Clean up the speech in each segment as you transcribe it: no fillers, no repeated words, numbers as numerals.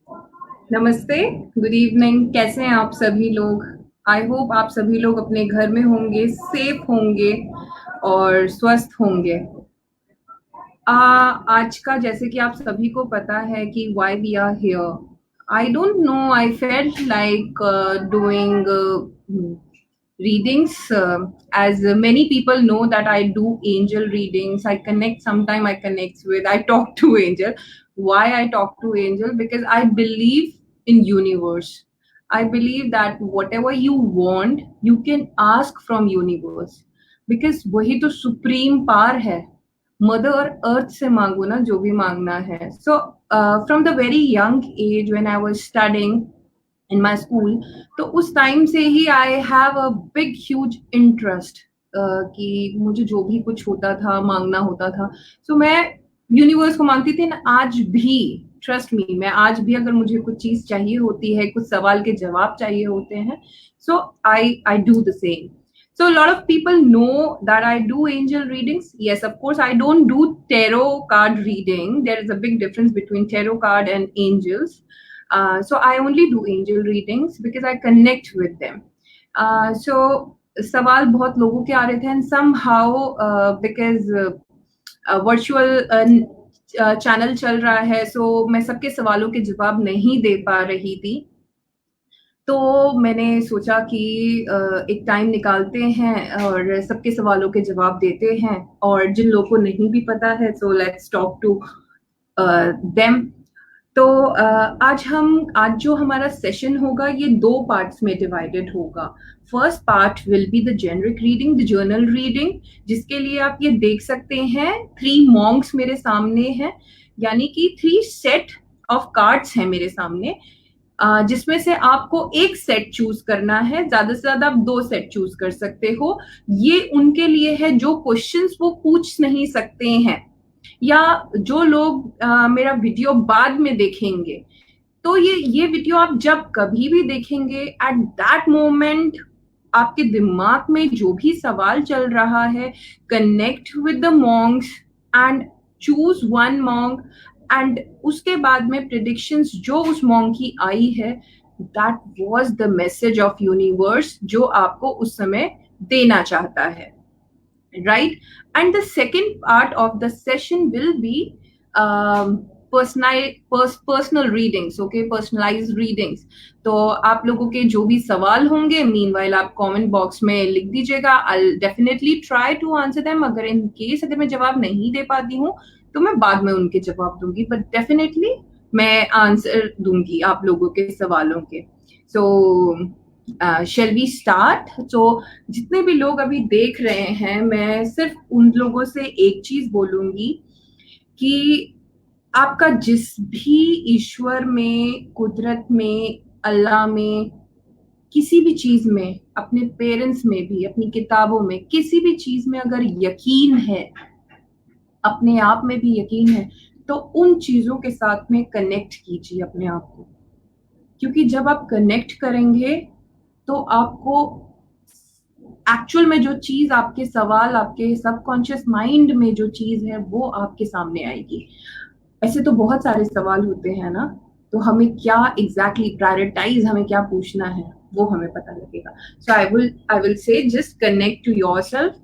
नमस्ते। Good evening. कैसे हैं आप सभी लोग? आई होप आप सभी लोग अपने घर में होंगे, सेफ होंगे और स्वस्थ होंगे। आज का जैसे कि आप सभी को पता है कि why we are here. I don't know, I felt like doing readings, as many people know that I do angel readings. I connect, sometime I connect with, I talk to angel. Why I talk to angel? Because I believe in universe. I believe that whatever you want you can ask from universe, because वही तो supreme पार है। Mother earth से मांगो ना जो भी मांगना है। So from the very young age when I was studying in my school, तो उस टाइम से ही I have a big huge interest कि मुझे जो भी कुछ होता था मांगना होता था। सो मैं यूनिवर्स को मांगती थी ना, आज भी। ट्रस्ट मी, मैं आज भी अगर मुझे कुछ चीज चाहिए होती है, कुछ सवाल के जवाब चाहिए होते हैं, so I do the same. So a lot of people know that I do angel readings. Yes, of course, I don't do tarot card reading. There is a big difference between tarot card and angels. So I only do angel readings because I connect with them. So सवाल बहुत लोगों के आ रहे थे, and somehow because virtual channel चल रहा है, सो मैं सबके सवालों के जवाब नहीं दे पा रही थी। तो मैंने सोचा कि एक टाइम निकालते हैं और सबके सवालों के जवाब देते हैं, और जिन लोगों को नहीं भी पता है, so let's talk to them. तो आज जो हमारा सेशन होगा ये दो पार्ट्स में डिवाइडेड होगा। First part will be the generic reading, the journal reading, जिसके लिए आप ये देख सकते हैं 3 मॉन्क्स मेरे सामने हैं, यानी कि 3 सेट ऑफ कार्ड्स हैं मेरे सामने, जिसमें से आपको एक सेट चूज करना है। ज्यादा से ज्यादा आप 2 सेट चूज कर सकते हो। ये उनके लिए है जो क्वेश्चंस वो पूछ नहीं सकते हैं, या जो लोग मेरा वीडियो बाद में देखेंगे। तो ये वीडियो आप जब कभी भी देखेंगे, एट दैट मोमेंट आपके दिमाग में जो भी सवाल चल रहा है, connect with the Monks and choose one monk, and उसके बाद में प्रिडिक्शंस जो उस मॉन्क की आई है, that was the message of universe जो आपको उस समय देना चाहता है, right? And the second part of the session will be personal readings, okay, personalized readings. तो आप लोगों के जो भी सवाल होंगे, मीनवाइल आप कमेंट बॉक्स में लिख दीजिएगा। I'll definitely try to answer them. अगर इन केस अगर मैं जवाब नहीं दे पाती हूँ तो मैं बाद में उनके जवाब दूंगी, बट डेफिनेटली मैं आंसर दूंगी आप लोगों के सवालों के। सो शेल वी स्टार्ट? तो जितने भी लोग अभी देख रहे हैं, मैं सिर्फ उन लोगों से एक चीज बोलूंगी कि आपका जिस भी ईश्वर में, कुदरत में, अल्लाह में, किसी भी चीज में, अपने पेरेंट्स में भी, अपनी किताबों में, किसी भी चीज में अगर यकीन है, अपने आप में भी यकीन है, तो उन चीजों के साथ में कनेक्ट कीजिए अपने आप को। क्योंकि जब आप कनेक्ट करेंगे तो आपको एक्चुअल में जो चीज, आपके सवाल, आपके सबकॉन्शियस माइंड में जो चीज है वो आपके सामने आएगी। ऐसे तो बहुत सारे सवाल होते हैं ना, तो हमें क्या एग्जैक्टली प्रायोरिटाइज, हमें क्या पूछना है वो हमें पता लगेगा। So I will say just connect to yourself.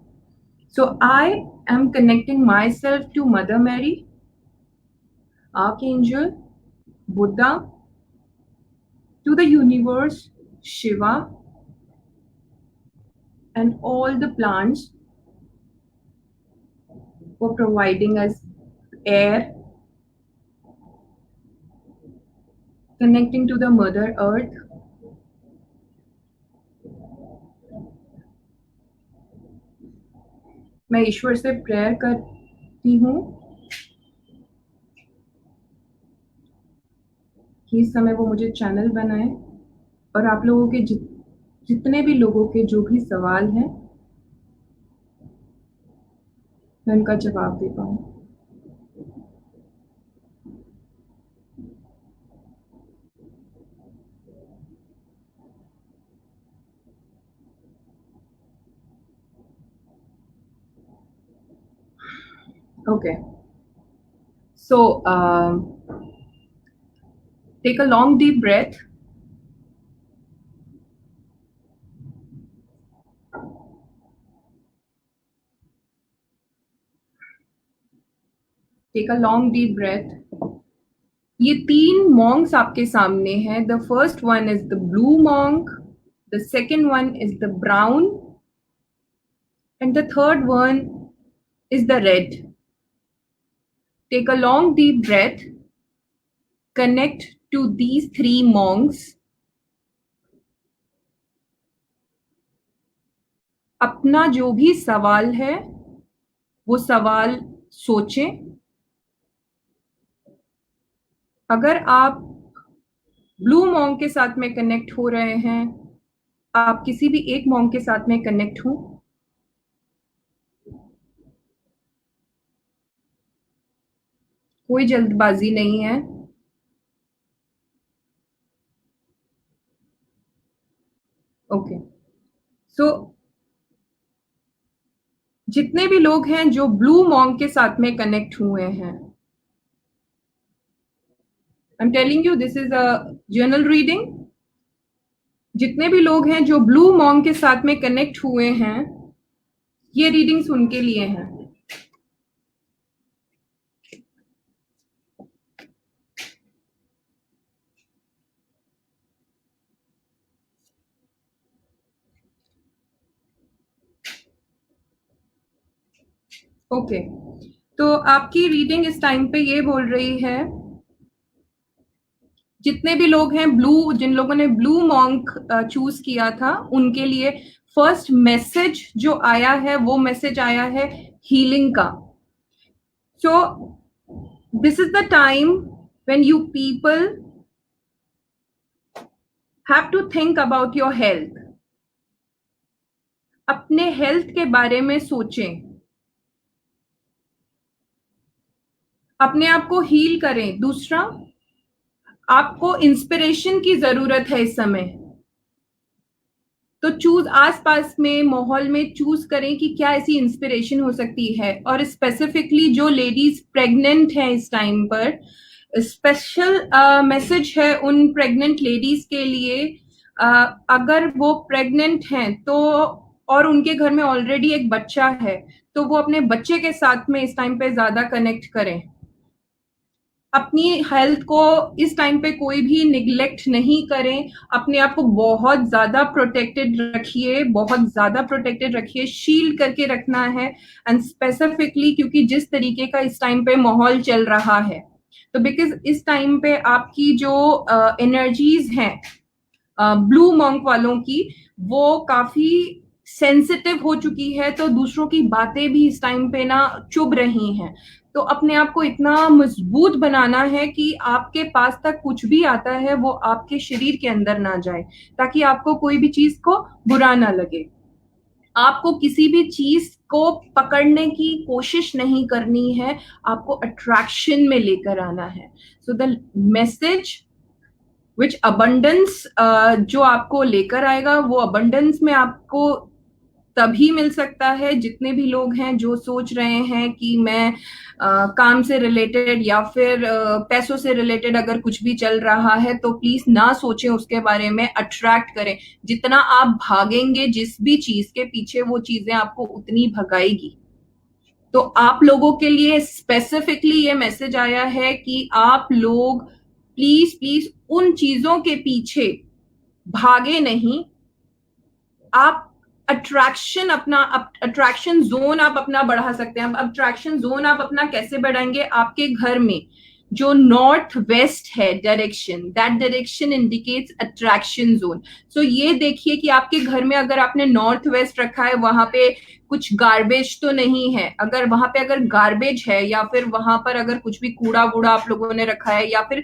So I am connecting myself to Mother Mary, archangel, Buddha, to the universe, Shiva, and all the plants for providing us air, connecting to the Mother Earth. मैं ईश्वर से prayer करती हूँ कि इस समय वो मुझे channel बनाए, और आप लोगों के जितने भी लोगों के जो भी सवाल हैं, मैं उनका जवाब दे पाऊँ। Okay. So, Take a long deep breath. Take a long deep breath. ये 3 monks आपके सामने हैं. The first one is the blue monk, the second one is the brown, and the third one is the red. Take a long deep breath. Connect to these 3 monks. अपना जो भी सवाल है वो सवाल सोचें. अगर आप ब्लू मॉन्क के साथ में कनेक्ट हो रहे हैं, आप किसी भी एक मॉन्क के साथ में कनेक्ट हो. कोई जल्दबाजी नहीं है. ओके. सो जितने भी लोग हैं जो ब्लू मॉन्क के साथ में कनेक्ट हुए हैं, I'm telling you this is a journal reading. जितने भी लोग हैं जो ब्लू मॉन्क के साथ में कनेक्ट हुए हैं, ये रीडिंग्स उनके लिए हैं. ओके. तो आपकी रीडिंग इस टाइम पे ये बोल रही है, जितने भी लोग हैं ब्लू, जिन लोगों ने ब्लू मॉन्क चूज किया था, उनके लिए फर्स्ट मैसेज जो आया है वो मैसेज आया है हीलिंग का. So this is the time when you people have to think about your health. अपने हेल्थ के बारे में सोचें. अपने आप को हील करें. दूसरा, आपको इंस्पिरेशन की जरूरत है इस समय. तो चूज, आसपास में माहौल में चूज करें कि क्या ऐसी इंस्पिरेशन हो सकती है. और स्पेसिफिकली जो लेडीज प्रेग्नेंट हैं इस टाइम पर, स्पेशल मैसेज है उन प्रेग्नेंट लेडीज के लिए. अगर वो प्रेग्नेंट हैं तो, और उनके घर में ऑलरेडी एक बच्चा है, तो वो अपने बच्चे के साथ में इस टाइम पे ज्यादा कनेक्ट करें. अपनी हेल्थ को इस टाइम पे कोई भी निग्लेक्ट नहीं करें. अपने आप को बहुत ज्यादा प्रोटेक्टेड रखिए, बहुत ज्यादा प्रोटेक्टेड रखिए. शील्ड करके रखना है. एंड स्पेसिफिकली क्योंकि जिस तरीके का इस टाइम पे माहौल चल रहा है, तो बिकॉज इस टाइम पे आपकी जो एनर्जीज हैं ब्लू मॉन्क वालों की, वो काफी सेंसिटिव हो चुकी है. तो दूसरों की बातें भी इस टाइम पे ना चुभ रही हैं. तो अपने आप को इतना मजबूत बनाना है कि आपके पास तक कुछ भी आता है वो आपके शरीर के अंदर ना जाए, ताकि आपको कोई भी चीज को बुरा ना लगे. आपको किसी भी चीज को पकड़ने की कोशिश नहीं करनी है, आपको अट्रैक्शन में लेकर आना है. So the message which abundance जो आपको लेकर आएगा, वो अबंडेंस में आपको तभी मिल सकता है. जितने भी लोग हैं जो सोच रहे हैं कि मैं काम से रिलेटेड या फिर पैसों से रिलेटेड अगर कुछ भी चल रहा है, तो प्लीज ना सोचें उसके बारे में. अट्रैक्ट करें. जितना आप भागेंगे जिस भी चीज के पीछे, वो चीजें आपको उतनी भगाएगी. तो आप लोगों के लिए स्पेसिफिकली ये मैसेज आया है कि आप लोग प्लीज प्लीज उन चीजों के पीछे भागे नहीं. आप अट्रैक्शन, अपना अट्रैक्शन जोन आप अपना बढ़ा सकते हैं. अट्रैक्शन जोन आप अपना कैसे बढ़ाएंगे? आपके घर में जो नॉर्थ वेस्ट है direction, that direction indicates attraction zone. So ये देखिए कि आपके घर में अगर आपने नॉर्थ वेस्ट रखा है, वहां पे कुछ गार्बेज तो नहीं है. अगर वहां पे अगर गार्बेज है, या फिर वहां पर अगर कुछ भी कूड़ा वूड़ा आप लोगों ने रखा है, या फिर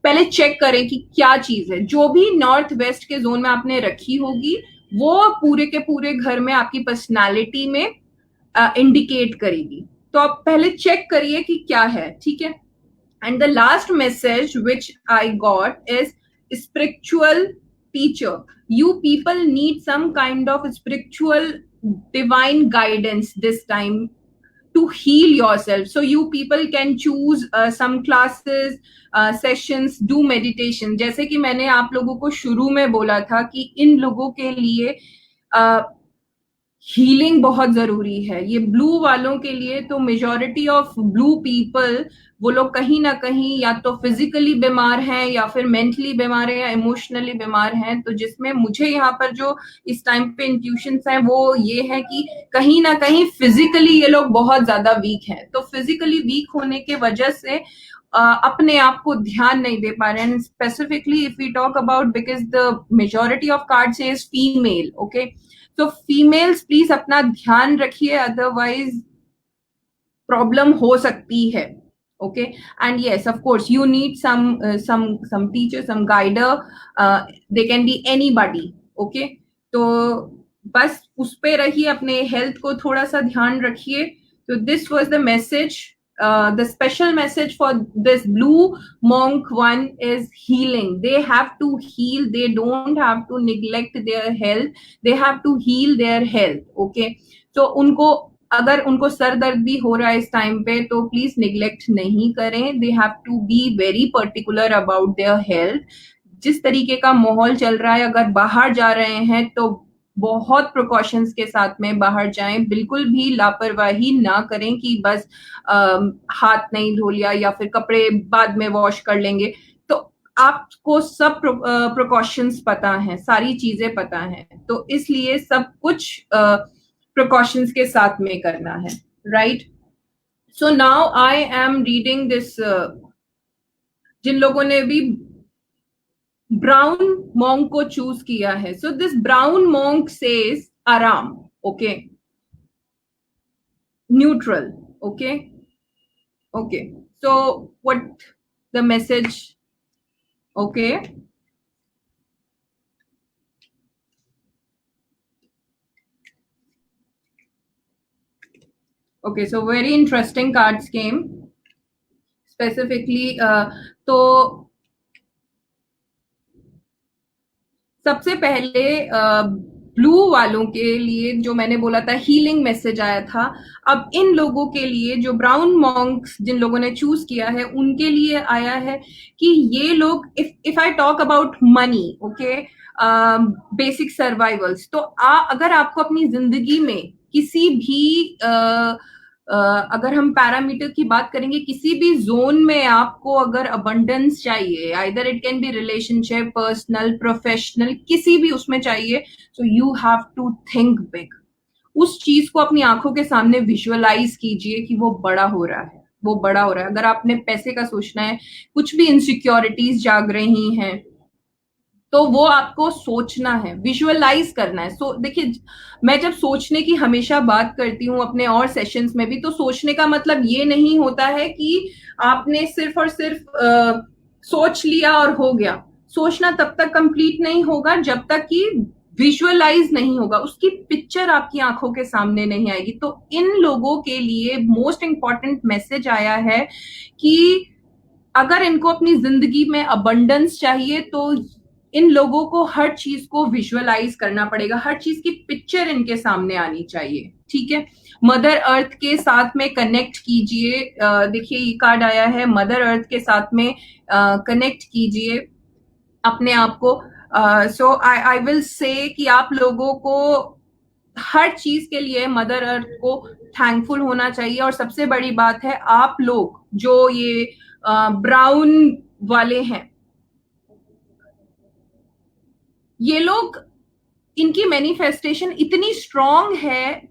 पहले चेक करें कि क्या चीज है. जो भी नॉर्थ वेस्ट के जोन में आपने रखी होगी, वो पूरे के पूरे घर में आपकी पर्सनालिटी में इंडिकेट करेगी. तो आप पहले चेक करिए कि क्या है. ठीक है. And the last message which I got is spiritual teacher. You people need some kind of spiritual divine guidance this time. to heal yourself. So you people can choose some classes, sessions, do meditation. जैसे कि मैंने आप लोगों को शुरू में बोला था कि इन लोगों के लिए हीलिंग बहुत जरूरी है। ये ब्लू वालों के लिए तो मेजॉरिटी ऑफ ब्लू पीपल, वो लोग कहीं ना कहीं या तो फिजिकली बीमार हैं या फिर मेंटली बीमार है या इमोशनली बीमार हैं। तो जिसमें मुझे यहाँ पर जो इस टाइम पे इंट्यूशंस हैं वो ये है कि कहीं ना कहीं फिजिकली ये लोग बहुत ज्यादा वीक हैं। तो फिजिकली वीक होने के वजह से अपने आप को ध्यान नहीं दे पा रहे हैं। Specifically if we talk about, because the majority of cards is female, okay, तो फीमेल्स प्लीज अपना ध्यान रखिए, अदरवाइज प्रॉब्लम हो सकती है। Okay, and yes of course you need some teacher, some guider, they can be anybody, okay. तो बस उस पे रहिए, अपने हेल्थ को थोड़ा सा ध्यान रखिए। तो this was the message. The special message for this blue monk one is healing. They have to heal. They don't have to neglect their health. They have to heal their health. Okay. So उनको अगर उनको sir दर्द भी हो रहा है इस time पे तो प्लीज निग्लेक्ट नहीं करें. They have to be very particular about their health. जिस तरीके का माहौल चल रहा है, अगर बाहर जा रहे हैं तो बहुत प्रिकॉशंस के साथ में बाहर जाएं. बिल्कुल भी लापरवाही ना करें कि बस हाथ नहीं धो लिया या फिर कपड़े बाद में वॉश कर लेंगे. तो आपको सब प्रिकॉशंस पता हैं, सारी चीजें पता हैं, तो इसलिए सब कुछ प्रिकॉशंस के साथ में करना है, right. So now I am reading this. जिन लोगों ने भी ब्राउन मॉन्क को चूज किया है, so this brown monk says आराम, okay, neutral, okay, okay. So what the message, okay. Okay, so very interesting cards came specifically. तो सबसे पहले ब्लू वालों के लिए जो मैंने बोला था हीलिंग मैसेज आया था. अब इन लोगों के लिए जो ब्राउन मॉन्क्स जिन लोगों ने चूज किया है उनके लिए आया है कि ये लोग, if I talk about money, okay, basic survivals, तो अगर आपको अपनी जिंदगी में किसी भी अगर हम पैरामीटर की बात करेंगे, किसी भी जोन में आपको अगर अबंडेंस चाहिए, either it can be relationship, personal, professional, किसी भी उसमें चाहिए, so you have to think big. उस चीज को अपनी आंखों के सामने विजुअलाइज कीजिए कि वो बड़ा हो रहा है, वो बड़ा हो रहा है. अगर आपने पैसे का सोचना है, कुछ भी इनसिक्योरिटीज जाग रही हैं, तो वो आपको सोचना है, विजुअलाइज करना है. सो देखिए, मैं जब सोचने की हमेशा बात करती हूँ अपने और सेशंस में भी, तो सोचने का मतलब ये नहीं होता है कि आपने सिर्फ और सिर्फ सोच लिया और हो गया. सोचना तब तक कंप्लीट नहीं होगा जब तक कि विजुअलाइज नहीं होगा, उसकी पिक्चर आपकी आंखों के सामने नहीं आएगी. तो इन लोगों के लिए मोस्ट इंपॉर्टेंट मैसेज आया है कि अगर इनको अपनी जिंदगी में अबंडेंस चाहिए तो इन लोगों को हर चीज को विजुअलाइज करना पड़ेगा, हर चीज की पिक्चर इनके सामने आनी चाहिए, ठीक है. मदर अर्थ के साथ में कनेक्ट कीजिए. देखिए ये कार्ड आया है, मदर अर्थ के साथ में कनेक्ट कीजिए अपने आप को. सो आई विल से कि आप लोगों को हर चीज के लिए मदर अर्थ को थैंकफुल होना चाहिए. और सबसे बड़ी बात है, आप लोग जो ये ब्राउन वाले हैं, ये लोग, इनकी मैनिफेस्टेशन इतनी स्ट्रांग है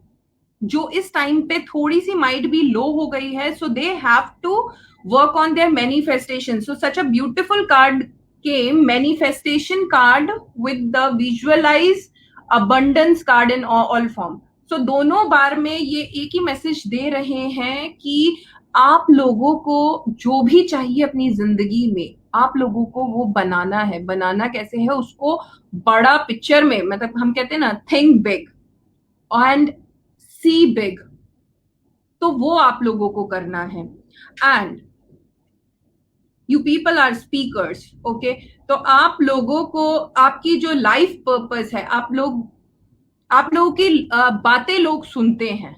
जो इस टाइम पे थोड़ी सी माइट भी लो हो गई है. So they have to work on their manifestation. So such a beautiful card came, manifestation card with the visualize abundance card in all form. So दोनों बार में ये एक ही मैसेज दे रहे हैं कि आप लोगों को जो भी चाहिए अपनी जिंदगी में, आप लोगों को वो बनाना है. बनाना कैसे है, उसको बड़ा पिक्चर में, मतलब हम कहते हैं ना, think big and see big, तो वो आप लोगों को करना है. And you people are speakers, okay. तो आप लोगों को आपकी जो लाइफ पर्पस है, आप लोगों की बातें लोग सुनते हैं,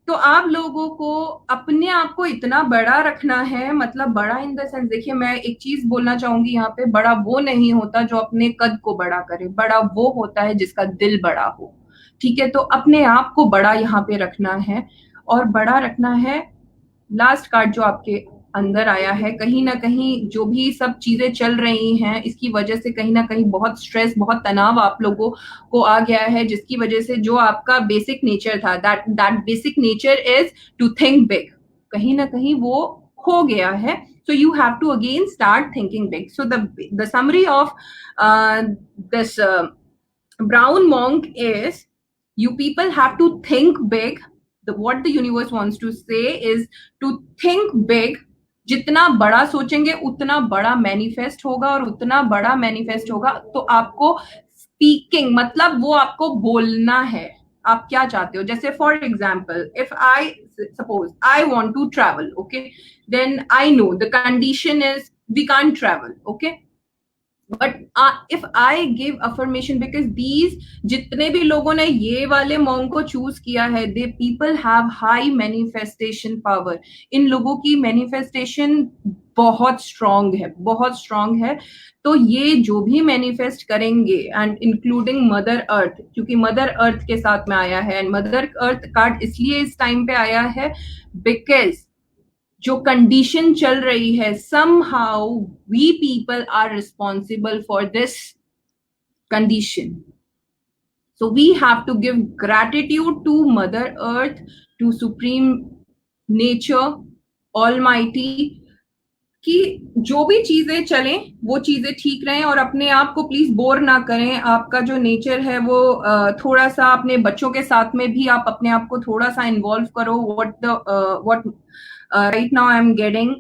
तो आप लोगों को अपने आप को इतना बड़ा रखना है, मतलब बड़ा इन द सेंस, देखिए मैं एक चीज बोलना चाहूंगी यहाँ पे, बड़ा वो नहीं होता जो अपने कद को बड़ा करे, बड़ा वो होता है जिसका दिल बड़ा हो। ठीक है, तो अपने आप को बड़ा यहाँ पे रखना है, और बड़ा रखना है। लास्ट कार्ड जो आपके अंदर आया है, कहीं ना कहीं जो भी सब चीजें चल रही हैं इसकी वजह से कहीं ना कहीं बहुत स्ट्रेस, बहुत तनाव आप लोगों को आ गया है, जिसकी वजह से जो आपका बेसिक नेचर था, that basic nature is to think big, कहीं ना कहीं वो खो गया है। So you have to again start thinking big. So the summary of this brown monk is, you people have to think big. What the universe wants to say is to think big. जितना बड़ा सोचेंगे उतना बड़ा manifest होगा, और उतना बड़ा manifest होगा तो आपको स्पीकिंग, मतलब वो आपको बोलना है आप क्या चाहते हो। जैसे for example, if I suppose I want to travel, okay, then I know the condition is we can't travel, okay, but if I give affirmation, because these जितने भी लोगों ने ये वाले मॉन्ग को चूज किया है, they people have high manifestation power. इन लोगों की मैनिफेस्टेशन बहुत स्ट्रांग है, बहुत स्ट्रांग है। तो ये जो भी मैनिफेस्ट करेंगे, एंड इंक्लूडिंग मदर अर्थ, क्योंकि मदर अर्थ के साथ में आया है, एंड मदर अर्थ कार्ड इसलिए इस टाइम पे आया है बिकॉज जो कंडीशन चल रही है, somehow we people are responsible for this condition. So we have to give gratitude to Mother Earth, to Supreme Nature, Almighty, कि जो भी चीजें चलें वो चीजें ठीक रहें, और अपने आप को प्लीज बोर ना करें। आपका जो नेचर है वो थोड़ा सा अपने बच्चों के साथ में भी आप अपने आप को थोड़ा सा इन्वॉल्व करो। what right now I'm getting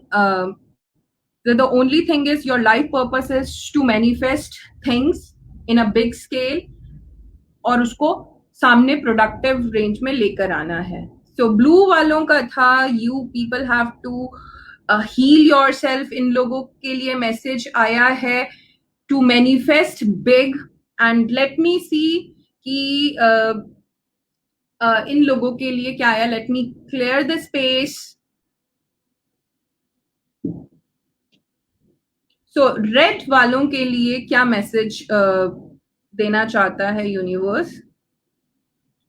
the only thing is your life purpose is to manifest things in a big scale, और उसको सामने प्रोडक्टिव रेंज में लेकर आना है। सो ब्लू वालों का था, you people have to heal yourself. इन लोगों के लिए मैसेज आया है to manifest big, and let me see कि इन लोगों के लिए क्या आया। Let me clear the space. So red वालों के लिए क्या मैसेज देना चाहता है universe?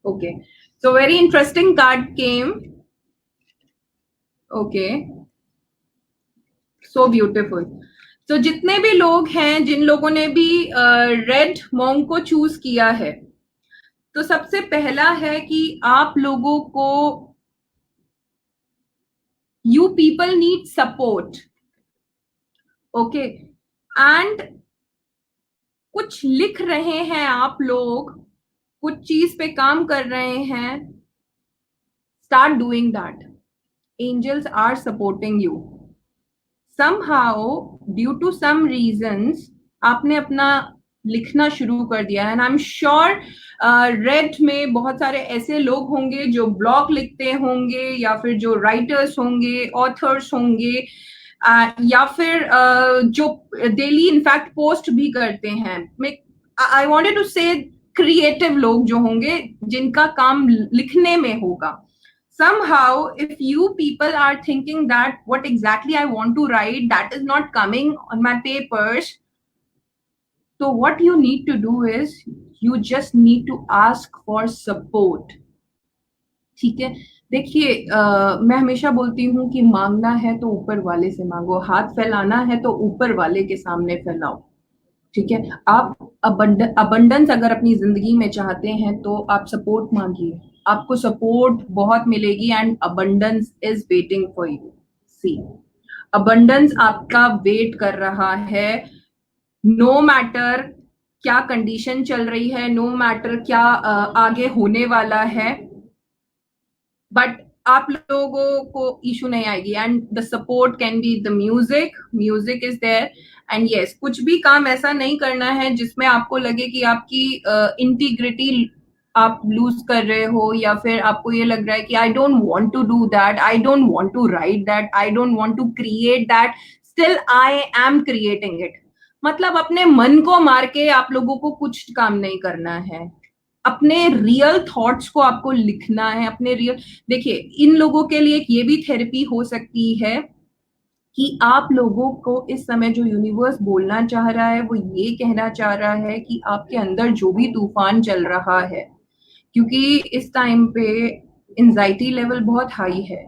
Okay, so very interesting card came. Okay, so beautiful. तो जितने भी लोग हैं, जिन लोगों ने भी रेड मॉन्ग को चूज किया है, तो सबसे पहला है कि आप लोगों को, you people need support, okay, and कुछ लिख रहे हैं आप लोग, कुछ चीज पे काम कर रहे हैं, start doing that. Angels are supporting you somehow, due to some reasons आपने अपना लिखना शुरू कर दिया, and I am sure red में बहुत सारे ऐसे लोग होंगे जो ब्लॉग लिखते होंगे, या फिर जो राइटर्स होंगे, ऑथर्स होंगे, या फिर जो डेली इनफैक्ट पोस्ट भी करते हैं। आई वांटेड टू से क्रिएटिव लोग जो होंगे, जिनका काम लिखने में होगा। Somehow, if you people are thinking that what exactly I want to write, that is not coming on my papers, so what you need to do is you just need to ask for support. ठीक है, देखिए मैं हमेशा बोलती हूँ कि मांगना है तो ऊपर वाले से मांगो, हाथ फैलाना है तो ऊपर वाले के सामने फैलाओ। ठीक है, आप अबंडेंस अगर अपनी जिंदगी में चाहते हैं तो आप सपोर्ट मांगिए, आपको सपोर्ट बहुत मिलेगी, and abundance is waiting for you. See, abundance आपका वेट कर रहा है, नो मैटर क्या कंडीशन चल रही है, नो मैटर क्या आगे होने वाला है, बट आप लोगों को इशू नहीं आएगी। And the support can be the music is there. And yes, कुछ भी काम ऐसा नहीं करना है जिसमें आपको लगे कि आपकी इंटीग्रिटी आप लूज कर रहे हो, या फिर आपको ये लग रहा है कि I don't want to do that, I don't want to write that, I don't want to create that, still I am creating it. मतलब अपने मन को मार के आप लोगों को कुछ काम नहीं करना है, अपने रियल थॉट्स को आपको लिखना है, अपने रियल, देखिए इन लोगों के लिए ये भी थेरेपी हो सकती है कि आप लोगों को इस समय जो यूनिवर्स बोलना चाह रहा है वो ये कहना चाह रहा है कि आपके अंदर जो भी तूफान चल रहा है, क्योंकि इस टाइम पे एंजाइटी लेवल बहुत हाई है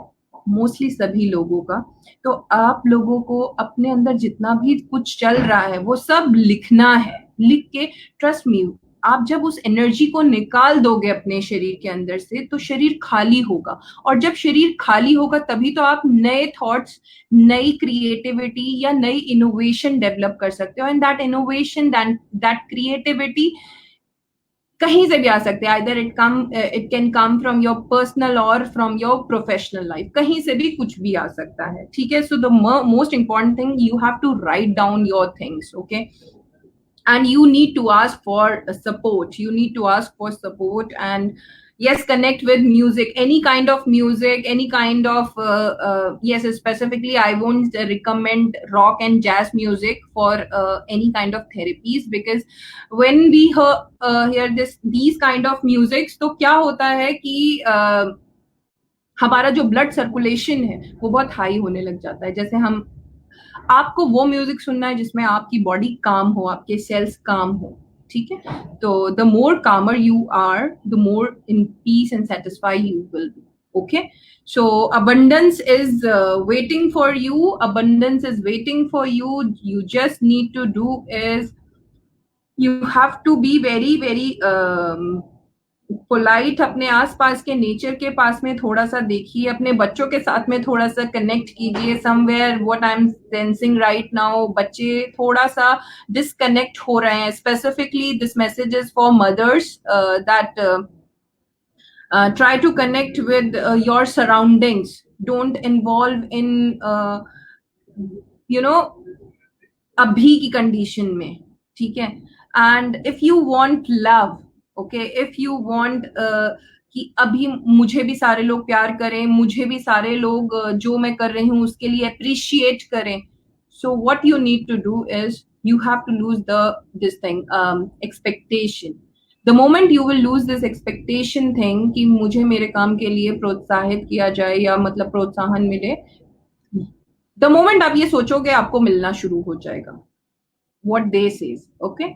मोस्टली सभी लोगों का, तो आप लोगों को अपने अंदर जितना भी कुछ चल रहा है वो सब लिखना है। लिख के, ट्रस्ट मी, आप जब उस एनर्जी को निकाल दोगे अपने शरीर के अंदर से तो शरीर खाली होगा, और जब शरीर खाली होगा तभी तो आप नए थॉट्स, नई क्रिएटिविटी या नई इनोवेशन डेवलप कर सकते हो। And that innovation, that creativity कहीं से भी आ सकते हैं, either it can come from your personal और फ्रॉम योर प्रोफेशनल लाइफ, कहीं से भी कुछ भी आ सकता है, ठीक है। So the most important thing, you have to write down your things, okay, and you need to ask for support, you need to ask for support. And yes, connect with music, any kind of music, any kind of yes, specifically I won't recommend rock and jazz music for any kind of therapies, because when we hear these kind of musics, तो क्या होता है कि हमारा जो blood circulation है वो बहुत हाई होने लग जाता है। जैसे हम, आपको वो म्यूजिक सुनना है जिसमें आपकी बॉडी काम हो, आपके सेल्स काम हो, ठीक है। तो the more calmer you are, the more in peace and satisfy you will be, okay. So abundance is waiting for you, abundance is waiting for you. You just need to do is, you have to be very very polite, अपने आसपास के nature के पास में थोड़ा सा देखिए, अपने बच्चों के साथ में थोड़ा सा कनेक्ट कीजिए। Somewhere what I am sensing right now, बच्चे थोड़ा सा डिस्कनेक्ट हो रहे हैं। Specifically this message is for mothers, that try to connect with your surroundings, don't involve in you know अभी की कंडीशन में, ठीक है। And if you want love, okay, if you want कि अभी मुझे भी सारे लोग प्यार करें, मुझे भी सारे लोग जो मैं कर रही हूँ उसके लिए अप्रिशिएट करें, so what you need to do is you have to lose this thing, expectation. The moment you will lose this expectation thing कि मुझे मेरे काम के लिए प्रोत्साहित किया जाए या मतलब प्रोत्साहन मिले, द मोमेंट आप ये सोचोगे आपको मिलना शुरू हो जाएगा, what they says, okay.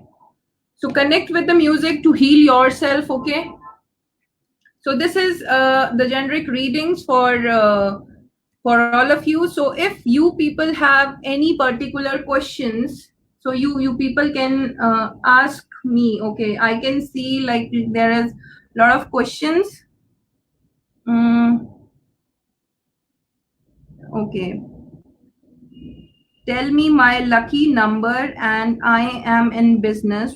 So connect with the music to heal yourself, okay. So this is the generic readings for all of you. So if you people have any particular questions, so you people can ask me, okay. I can see like there is a lot of questions. Okay, tell me my lucky number and I am in business,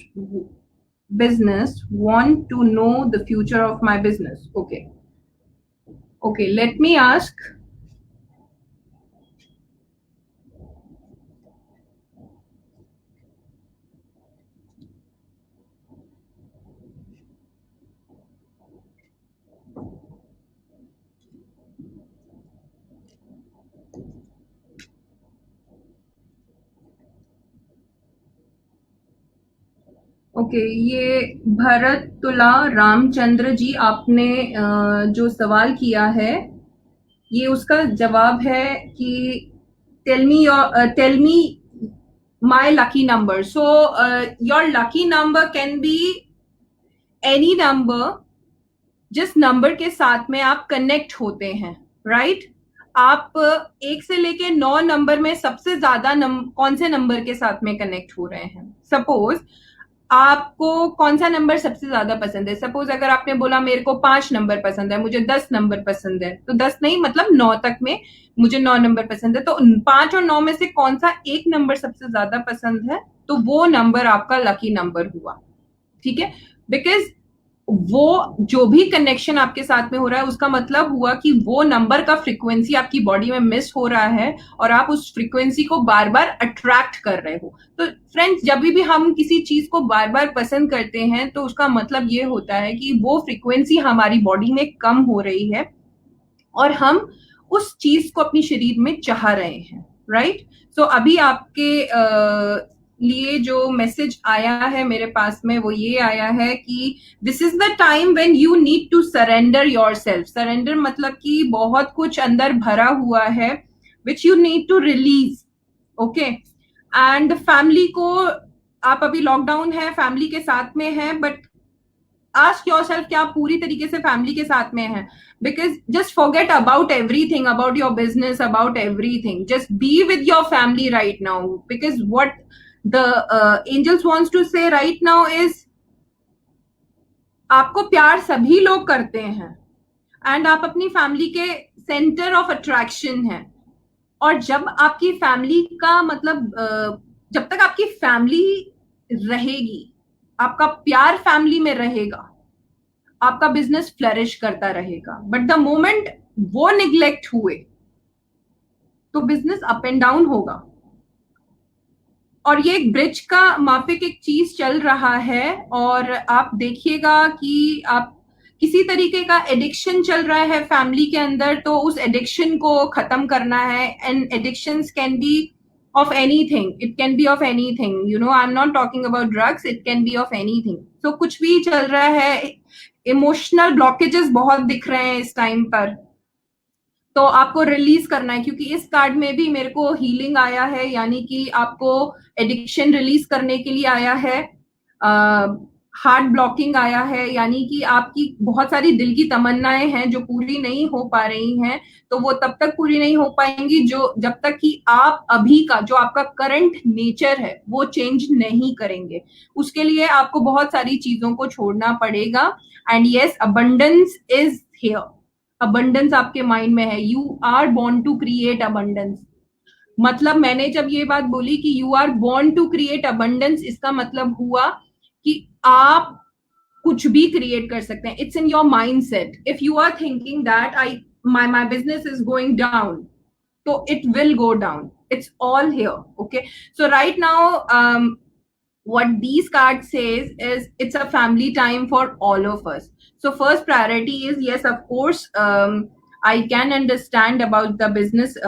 want to know the future of my business, okay. Okay, let me ask. Okay, ये भरत तुला रामचंद्र जी, आपने जो सवाल किया है ये उसका जवाब है कि tell me my lucky number. So your lucky number can be any number जिस नंबर के साथ में आप कनेक्ट होते हैं, राइट। आप 1 से लेके 9 नंबर में सबसे ज्यादा कौन से नंबर के साथ में कनेक्ट हो रहे हैं। सपोज आपको कौन सा नंबर सबसे ज्यादा पसंद है, सपोज अगर आपने बोला मेरे को 5 नंबर पसंद है, मुझे 10 नंबर पसंद है, तो 10 नहीं मतलब 9 तक में मुझे 9 नंबर पसंद है, तो 5 और 9 में से कौन सा एक नंबर सबसे ज्यादा पसंद है, तो वो नंबर आपका लकी नंबर हुआ, ठीक है। बिकॉज वो जो भी कनेक्शन आपके साथ में हो रहा है उसका मतलब हुआ कि वो नंबर का फ्रीक्वेंसी आपकी बॉडी में मिस हो रहा है और आप उस फ्रीक्वेंसी को बार बार अट्रैक्ट कर रहे हो। तो फ्रेंड्स, जब भी हम किसी चीज को बार बार पसंद करते हैं तो उसका मतलब ये होता है कि वो फ्रीक्वेंसी हमारी बॉडी में कम हो रही है और हम उस चीज को अपनी शरीर में चाह रहे हैं, राइट। सो अभी आपके लिए जो मैसेज आया है मेरे पास में वो ये आया है कि this is the time when you need to surrender yourself. Surrender मतलब कि बहुत कुछ अंदर भरा हुआ है which you need to release. Okay. And family को, आप अभी लॉकडाउन है, फैमिली के साथ में है, बट ask yourself क्या आप पूरी तरीके से फैमिली के साथ में हैं. Because just forget about everything, about your business, about everything. Just be with your family right now. Because what the angels wants to say right now is आपको प्यार सभी लोग करते हैं एंड आप अपनी फैमिली के सेंटर ऑफ अट्रैक्शन हैं. और जब आपकी फैमिली का मतलब जब तक आपकी फैमिली रहेगी, आपका प्यार फैमिली में रहेगा, आपका बिजनेस फ्लरिश करता रहेगा. बट द मोमेंट वो निग्लेक्ट हुए तो बिजनेस अप एंड डाउन होगा. और ये एक ब्रिज का माफिक एक चीज चल रहा है. और आप देखिएगा कि आप किसी तरीके का एडिक्शन चल रहा है फैमिली के अंदर, तो उस एडिक्शन को खत्म करना है. And addictions can be of anything. It can be of anything, you know. I'm not talking about drugs. It can be of anything. So कुछ भी चल रहा है. इमोशनल ब्लॉकेजेस बहुत दिख रहे हैं इस टाइम पर, तो आपको रिलीज करना है. क्योंकि इस कार्ड में भी मेरे को हीलिंग आया है, यानी कि आपको एडिक्शन रिलीज करने के लिए आया है. हार्ट ब्लॉकिंग आया है, यानी कि आपकी बहुत सारी दिल की तमन्नाएं हैं जो पूरी नहीं हो पा रही हैं. तो वो तब तक पूरी नहीं हो पाएंगी जो जब तक कि आप अभी का जो आपका करंट नेचर है वो चेंज नहीं करेंगे. उसके लिए आपको बहुत सारी चीजों को छोड़ना पड़ेगा. And yes, abundance is here. Abundance आपके माइंड में है. You are born to create abundance. मतलब मैंने जब ये बात बोली कि you are born to create abundance, इसका मतलब हुआ कि आप कुछ भी क्रिएट कर सकते हैं. It's in your mind set. If you are thinking that my business is going down, so it will go down. It's all here. Okay, so right now what these cards says is it's a family time for all of us. So first priority is, yes, of course, I can understand about the business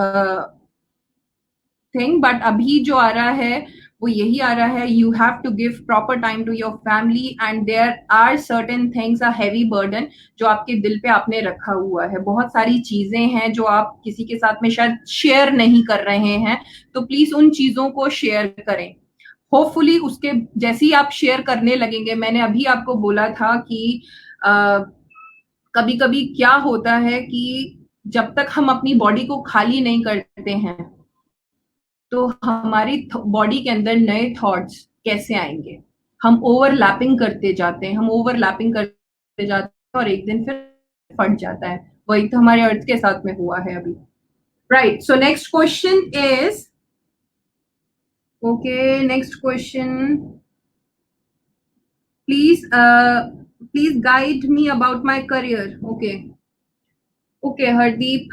thing, but अभी जो आ रहा है वो यही आ रहा है. You have to give proper time to your family and there are certain things, a heavy burden जो आपके दिल पे आपने रखा हुआ है. बहुत सारी चीजें हैं जो आप किसी के साथ में शायद शेयर नहीं कर रहे हैं, तो प्लीज उन चीजों को शेयर करें. होपफुली उसके जैसे ही आप शेयर करने लगेंगे, मैंने अभी आपको बोला था कि कभी कभी क्या होता है कि जब तक हम अपनी बॉडी को खाली नहीं करते हैं तो हमारी बॉडी के अंदर नए थॉट्स कैसे आएंगे. हम ओवरलैपिंग करते जाते हैं, हम ओवरलैपिंग करते जाते हैं और एक दिन फिर फट जाता है. वही तो हमारे अर्थ के साथ में हुआ है अभी. Right. So next question is, okay, next question, please guide me about my career. Okay okay Hardeep,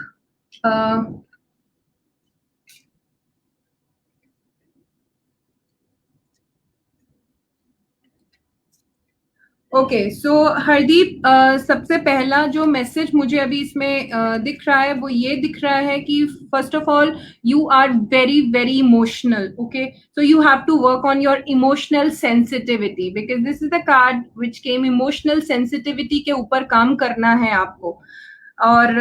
okay. So Hardeep, सबसे पहला जो मैसेज मुझे अभी इसमें दिख रहा है वो ये दिख रहा है कि first of all you are very very emotional. Okay, so you have to work on your emotional sensitivity, because this is the card which came. Emotional sensitivity के ऊपर काम करना है आपको. और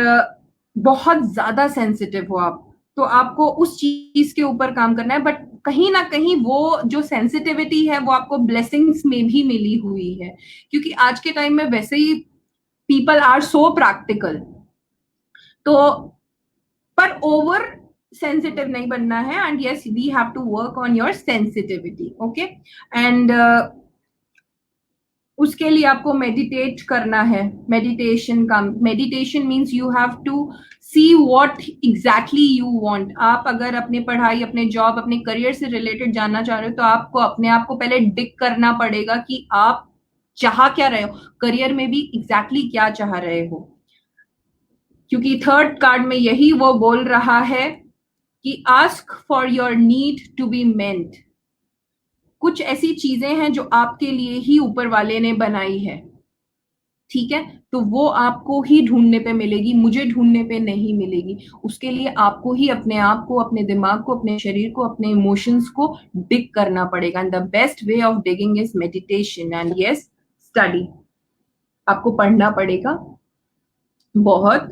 बहुत ज्यादा सेंसिटिव हो आप, तो आपको उस चीज के ऊपर काम करना है. बट कहीं ना कहीं वो जो सेंसिटिविटी है वो आपको ब्लेसिंग्स में भी मिली हुई है, क्योंकि आज के टाइम में वैसे ही पीपल आर सो प्रैक्टिकल. तो पर ओवर सेंसिटिव नहीं बनना है. And yes, we have to work on your sensitivity. Okay. And उसके लिए आपको मेडिटेट करना है. मेडिटेशन का, meditation means you have to see what exactly you want. आप अगर अपने पढ़ाई, अपने जॉब, अपने करियर से रिलेटेड जानना चाह रहे हो तो आपको अपने आप को पहले डिग करना पड़ेगा कि आप चाह क्या रहे हो, करियर में भी एग्जैक्टली क्या चाह रहे हो. क्योंकि थर्ड कार्ड में यही वो बोल रहा है कि ask for your need to be meant. कुछ ऐसी चीजें हैं जो आपके लिए ही ऊपर वाले ने बनाई है, ठीक है. तो वो आपको ही ढूंढने पे मिलेगी, मुझे ढूंढने पे नहीं मिलेगी। उसके लिए आपको ही अपने आप को, अपने दिमाग को, अपने शरीर को, अपने इमोशंस को डिग करना पड़ेगा। And the best way of digging is meditation and yes, study. आपको पढ़ना पड़ेगा बहुत,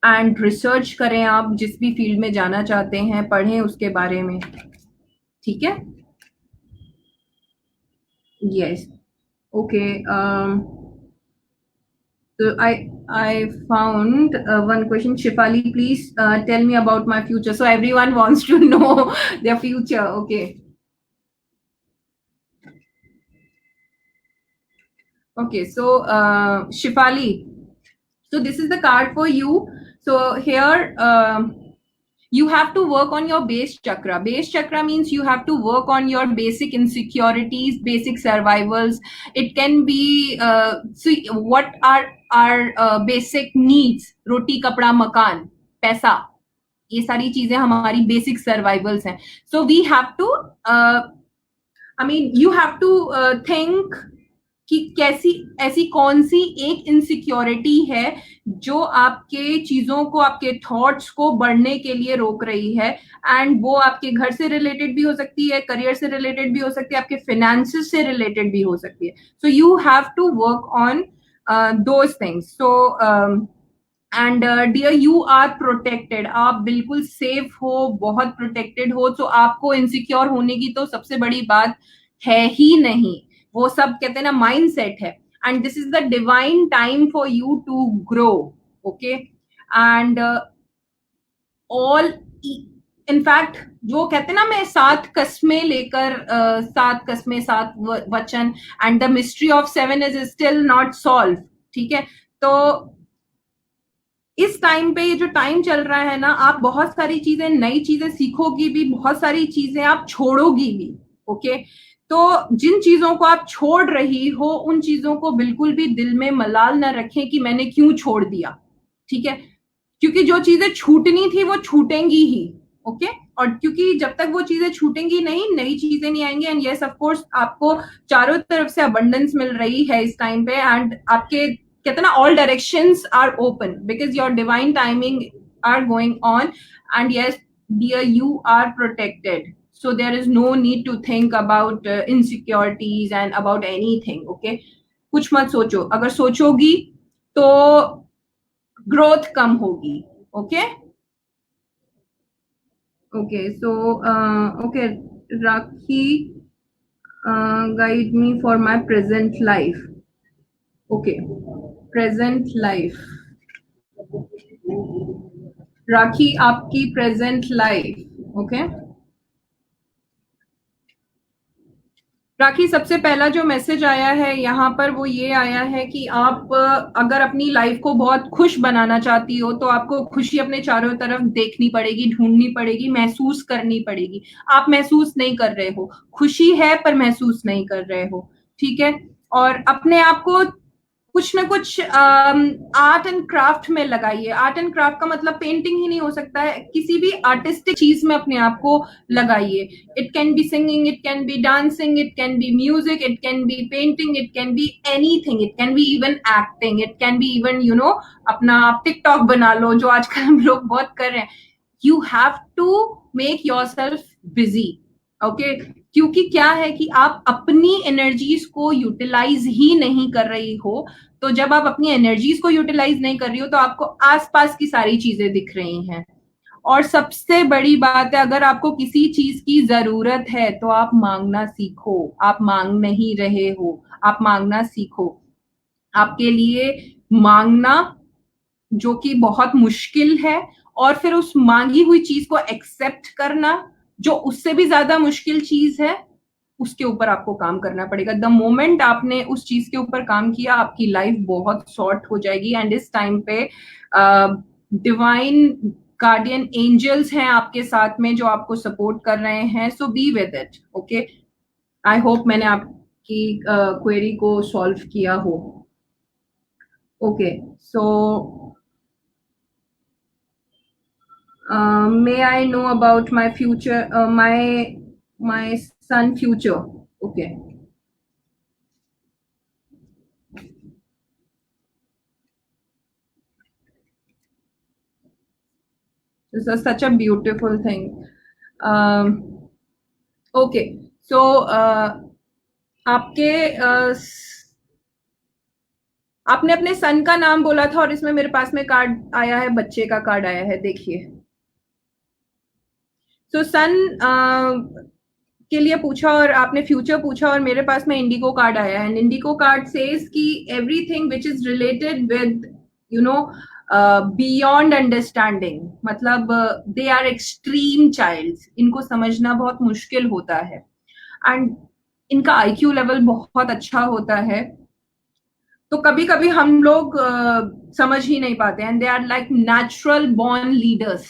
एंड रिसर्च करें। आप जिस भी फील्ड में जाना चाहते हैं पढ़ें उसके बारे में, ठीक है? Yes, okay. So I found one question. Shifali, please tell me about my future. So everyone wants to know their future. Okay. Okay. So Shifali, so this is the card for you. So here you have to work on your base chakra. Base chakra means you have to work on your basic insecurities, basic survivals. It can be see what are our basic needs: roti, kapda, makan, पैसा। ये सारी चीजें हमारी basic survivals हैं। So we have to, I mean you have to think कि कैसी, ऐसी कौन सी एक इनसिक्योरिटी है जो आपके चीजों को, आपके थॉट्स को बढ़ने के लिए रोक रही है। एंड वो आपके घर से रिलेटेड भी हो सकती है, करियर से रिलेटेड भी हो सकती है, आपके फाइनेंसेस से रिलेटेड भी हो सकती है। So you have to work on those things. So and dear, you are protected. आप बिल्कुल सेफ हो, बहुत प्रोटेक्टेड हो। तो आपको इनसिक्योर होने की तो सबसे बड़ी बात है ही नहीं। वो सब कहते हैं ना, माइंड सेट है। And this is the divine time for you to grow, okay? And all, in fact जो कहते हैं ना, मैं 7 कस्में लेकर, 7 कस्में, 7 वचन, and the mystery of 7 is still not solve, ठीक है? तो इस टाइम पे, ये जो टाइम चल रहा है ना, आप बहुत सारी चीजें, नई चीजें सीखोगी भी, बहुत सारी चीजें आप छोड़ोगी भी, ओके? तो जिन चीजों को आप छोड़ रही हो, उन चीजों को बिल्कुल भी दिल में मलाल ना रखें कि मैंने क्यों छोड़ दिया, ठीक है? क्योंकि जो चीजें छूटनी थी वो छूटेंगी ही, ओके? और क्योंकि जब तक वो चीजें छूटेंगी नहीं, नई चीजें नहीं आएंगी। एंड यस, ऑफ कोर्स, आपको चारों तरफ से अबंडेंस मिल रही है इस टाइम पे। एंड आपके, कहते ना, all directions are open because your divine timing are going on. And yes, dear, you are protected, so there is no need to think about insecurities and about anything, okay? कुछ मत सोचो। अगर सोचोगी तो growth कम होगी, okay? Okay, so okay, rakhi, guide me for my present life. Okay, present life. राखी, आपकी present life, okay? राखी, सबसे पहला जो मैसेज आया है यहाँ पर वो ये आया है कि आप अगर अपनी लाइफ को बहुत खुश बनाना चाहती हो तो आपको खुशी अपने चारों तरफ देखनी पड़ेगी, ढूंढनी पड़ेगी, महसूस करनी पड़ेगी। आप महसूस नहीं कर रहे हो, खुशी है पर महसूस नहीं कर रहे हो, ठीक है? और अपने आप को कुछ ना कुछ आर्ट एंड क्राफ्ट में लगाइए। आर्ट एंड क्राफ्ट का मतलब पेंटिंग ही नहीं हो सकता है, किसी भी आर्टिस्टिक चीज में अपने आप को लगाइए। It can be singing, it can B dancing, it can B music, it can B painting, it can be anything, it can be even acting, it can be even, you know, अपना आप TikTok बना लो, जो आजकल हम लोग बहुत कर रहे हैं। You have to make your self busy, okay? क्योंकि क्या है कि आप अपनी एनर्जीज को यूटिलाइज ही नहीं कर रही हो। तो जब आप अपनी एनर्जीज को यूटिलाइज नहीं कर रही हो तो आपको आसपास की सारी चीजें दिख रही हैं। और सबसे बड़ी बात है, अगर आपको किसी चीज की जरूरत है तो आप मांगना सीखो। आप मांग नहीं रहे हो, आप मांगना सीखो। आपके लिए मांगना, जो कि बहुत मुश्किल है, और फिर उस मांगी हुई चीज को एक्सेप्ट करना, जो उससे भी ज्यादा मुश्किल चीज है, उसके ऊपर आपको काम करना पड़ेगा। द मोमेंट आपने उस चीज के ऊपर काम किया, आपकी लाइफ बहुत सॉर्ट हो जाएगी। एंड इस टाइम पे डिवाइन गार्डियन एंजल्स हैं आपके साथ में, जो आपको सपोर्ट कर रहे हैं। So be with it, okay? I hope मैंने आपकी क्वेरी को सॉल्व किया हो। Okay, so may I know about my future, my son future? Okay. such a beautiful thing. Okay, so आपके आपने अपने सन का नाम बोला था और इसमें मेरे पास में कार्ड आया है, बच्चे का कार्ड आया है, देखिए। सो सन के लिए पूछा और आपने फ्यूचर पूछा और मेरे पास में इंडिगो कार्ड आया है। एंड इंडिगो कार्ड सेज कि everything which is related with you know beyond understanding, मतलब दे आर एक्सट्रीम चाइल्ड्स, इनको समझना बहुत मुश्किल होता है एंड इनका आईक्यू लेवल बहुत अच्छा होता है, तो कभी कभी हम लोग समझ ही नहीं पाते। And they are like natural born leaders,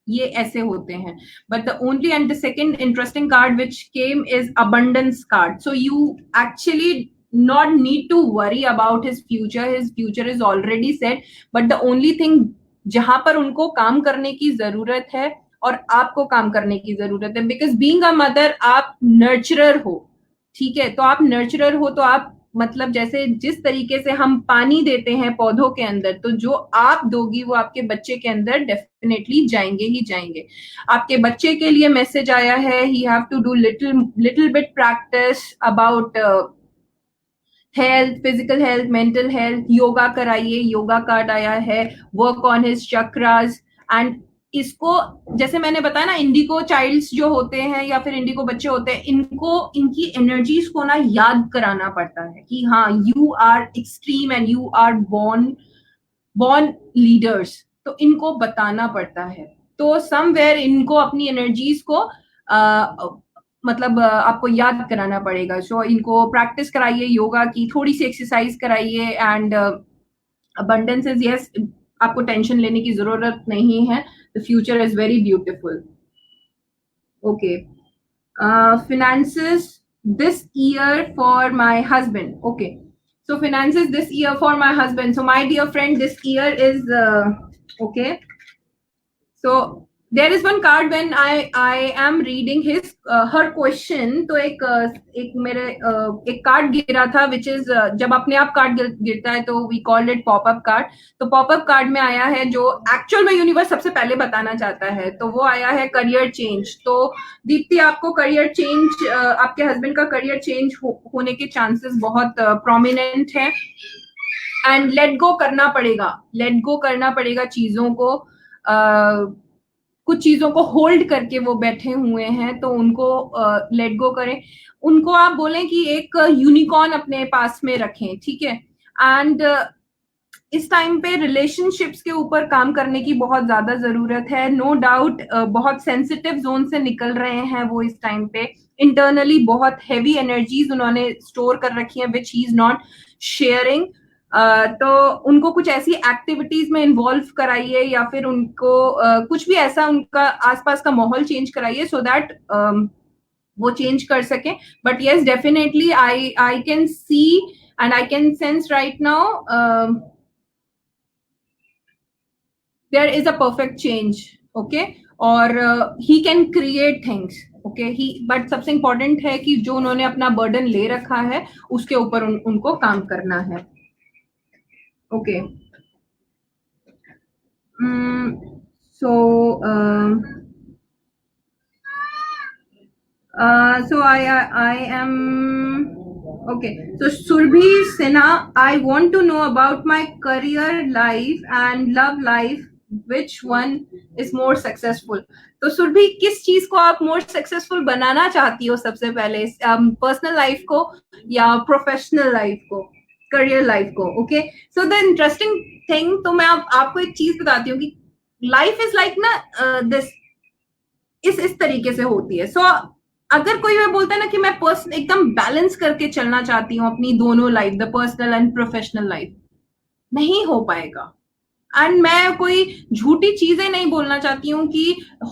ये ऐसे होते हैं। But the only and the second interesting card which came is abundance card. So you actually not need to worry about his future is already set, but the only thing जहां पर उनको काम करने की जरूरत है और आपको काम करने की जरूरत है, बिकॉज बीइंग अ मदर आप नर्चरर हो, ठीक है, तो आप नर्चरर हो, तो आप मतलब जैसे जिस तरीके से हम पानी देते हैं पौधों के अंदर, तो जो आप दोगी वो आपके बच्चे के अंदर डेफिनेटली जाएंगे ही जाएंगे। आपके बच्चे के लिए मैसेज आया है, he have to do little bit practice about health, physical health, mental health, yoga कराइए, योगा कार्ड आया है, work on his chakras. And इसको जैसे मैंने बताया ना, इंडिको चाइल्ड्स जो होते हैं या फिर इंडिको बच्चे होते हैं, इनको इनकी एनर्जीज को ना याद कराना पड़ता है कि हाँ, you are extreme and you are born leaders, तो इनको बताना पड़ता है। तो समवेयर इनको अपनी एनर्जीज को मतलब आपको याद कराना पड़ेगा। सो इनको प्रैक्टिस कराइए योगा की, थोड़ी सी एक्सरसाइज कराइए। एंड अबंडेंस इज यस, आपको टेंशन लेने की जरूरत नहीं है, the future is very beautiful. Okay, finances this year for my husband. Okay, so finances this year for my husband. So my dear friend, this year is okay, so there is one card when I am reading his her question, तो एक मेरे एक card गिरा था which is जब अपने आप card गिरता है तो we call it pop up card। तो पॉप अप कार्ड में आया है जो एक्चुअल में यूनिवर्स सबसे पहले बताना चाहता है, तो वो आया है करियर चेंज। तो दीप्ति, आपको करियर चेंज, आपके हस्बैंड का करियर चेंज होने के चांसेस बहुत प्रोमिनेंट है। एंड लेट गो करना पड़ेगा, लेट गो करना पड़ेगा चीजों को। कुछ चीजों को होल्ड करके वो बैठे हुए हैं, तो उनको लेट गो करें। उनको आप बोलें कि एक यूनिकॉर्न अपने पास में रखें, ठीक है। एंड इस टाइम पे रिलेशनशिप्स के ऊपर काम करने की बहुत ज्यादा जरूरत है, नो डाउट। बहुत सेंसिटिव जोन से निकल रहे हैं वो इस टाइम पे। इंटरनली बहुत हैवी एनर्जीज उन्होंने स्टोर कर रखी है विच ही इज नॉट शेयरिंग। तो उनको कुछ ऐसी एक्टिविटीज में इन्वॉल्व कराइए, या फिर उनको कुछ भी ऐसा उनका आसपास का माहौल चेंज कराइए सो दैट वो चेंज कर सके। But yes, definitely I can see and I can sense right now there is a perfect change, okay, और he can create things, okay, he, but सबसे important है कि जो उन्होंने अपना बर्डन ले रखा है उसके ऊपर उनको काम करना है। okay, so so I am okay. So Surbhi Sinha, I want to know about my career life and love life, which one is more successful? तो सुरभि, किस चीज को आप मोर सक्सेसफुल बनाना चाहती हो सबसे पहले, पर्सनल लाइफ को या प्रोफेशनल लाइफ को, करियर लाइफ को? Okay, so the interesting thing, तो मैं आपको एक चीज बताती हूँ कि लाइफ इज लाइक ना दिस, इस तरीके से होती है। सो अगर कोई मैं बोलता है ना कि मैं पर्सन एकदम बैलेंस करके चलना चाहती हूँ अपनी दोनों life, the personal and professional life, नहीं हो पाएगा। एंड मैं कोई झूठी चीजें नहीं बोलना चाहती हूँ कि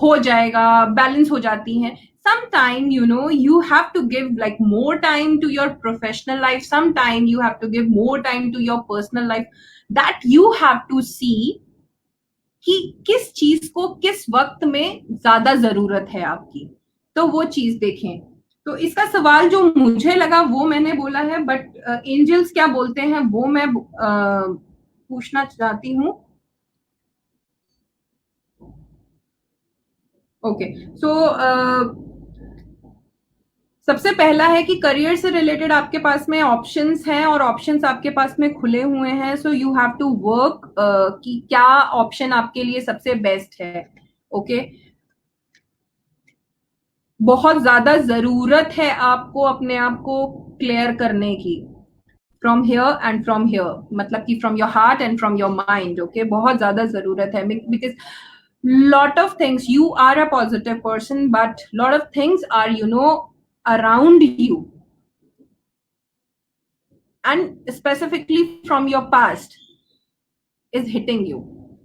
हो जाएगा, बैलेंस हो जाती हैं। Sometime, you know, you have to give like more time to your professional life. Sometime you have to give more time to your personal life. That you have to see कि किस चीज को किस वक्त में ज्यादा जरूरत है आपकी, तो वो चीज देखें। तो इसका सवाल जो मुझे लगा वो मैंने बोला है, बट एंजल्स क्या बोलते हैं वो मैं पूछना चाहती हूँ। ओके, सो सबसे पहला है कि करियर से रिलेटेड आपके पास में ऑप्शंस हैं और ऑप्शंस आपके पास में खुले हुए हैं, so you have to work कि क्या ऑप्शन आपके लिए सबसे बेस्ट है. ओके, बहुत ज्यादा जरूरत है आपको अपने आप को क्लियर करने की, from here and from here, मतलब कि from your heart and from your mind. Okay, बहुत ज्यादा जरूरत है, because lot of things, you are a positive person, but lot of things are, around you, and specifically from your past is hitting you,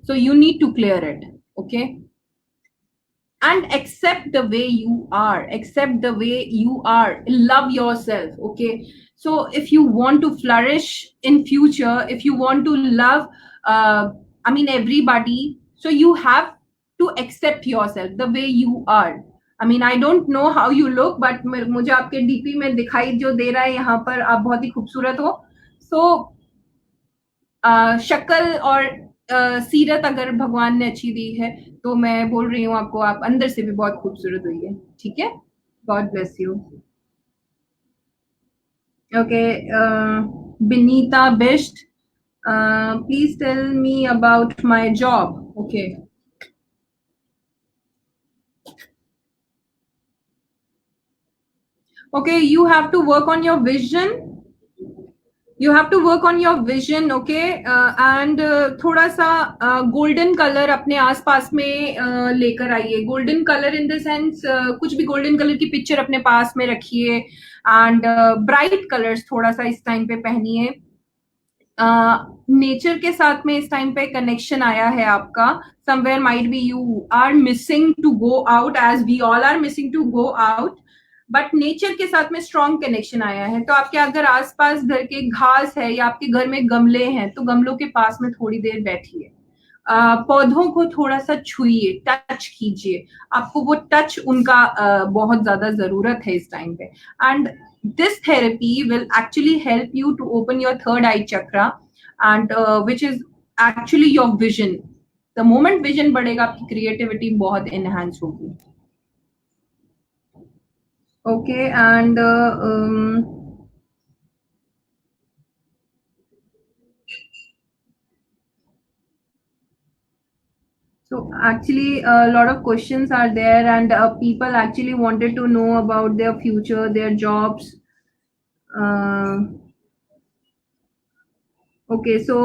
so you need to clear it. Okay, and accept the way you are, accept the way you are, love yourself. Okay, so if you want to flourish in future, if you want to love, everybody, so you have to accept yourself the way you are. I don't know how you look, but मुझे आपके DP में दिखाई जो दे रहा है यहाँ पर, आप बहुत ही खूबसूरत हो. So शक्ल और सीरत अगर भगवान ने अच्छी दी है, तो मैं बोल रही हूँ आपको, आप अंदर से भी बहुत खूबसूरत हुई है. ठीक है, God bless you. Okay, Binita Bist, please tell me about my job. Okay, okay, you have to work on your vision, you have to work on your vision. Okay, and थोड़ा सा गोल्डन कलर अपने आसपास में लेकर आइए. Golden colour in the sense, कुछ भी golden colour की पिक्चर अपने पास में रखिए, एंड ब्राइट कलर्स थोड़ा सा इस टाइम पे पहनिए. नेचर के साथ में इस टाइम पे कनेक्शन आया है आपका. Somewhere might be you are missing to go out, as we all are missing to go out, but nature के साथ में स्ट्रॉन्ग कनेक्शन आया है. तो आपके अगर आसपास घर के घास है या आपके घर में गमले हैं, तो गमलों के पास में थोड़ी देर बैठिए, पौधों को थोड़ा सा छुइए, टच कीजिए. आपको वो टच उनका बहुत ज्यादा जरूरत है इस टाइम पे. And this therapy will actually help you to open your third eye chakra, and which is actually your vision. The moment vision बढ़ेगा, आपकी creativity बहुत enhance होगी. Okay, and so actually a lot of questions are there, and people actually wanted to know about their future, their jobs. Okay, so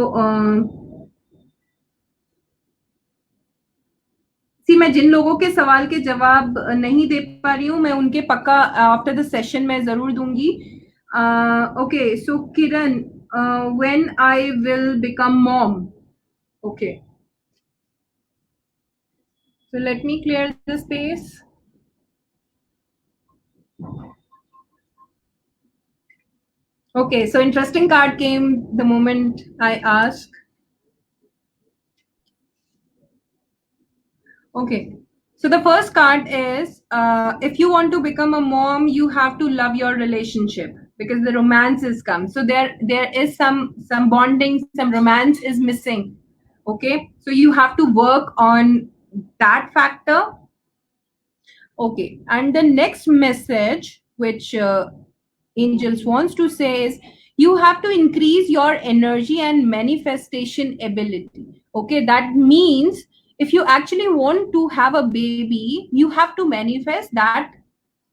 मैं जिन लोगों के सवाल के जवाब नहीं दे पा रही हूँ, मैं उनके पक्का आफ्टर द सेशन में जरूर दूंगी. Okay, so Kiran, when I will become mom. Okay, so let me clear the space. Okay, so interesting card came the moment I asked. Okay, so the first card is, if you want to become a mom, you have to love your relationship, because the romance is come. So there is some bonding, some romance is missing. Okay, so you have to work on that factor. Okay, and the next message which angels wants to say is, you have to increase your energy and manifestation ability. Okay, that means if you actually want to have a baby, you have to manifest that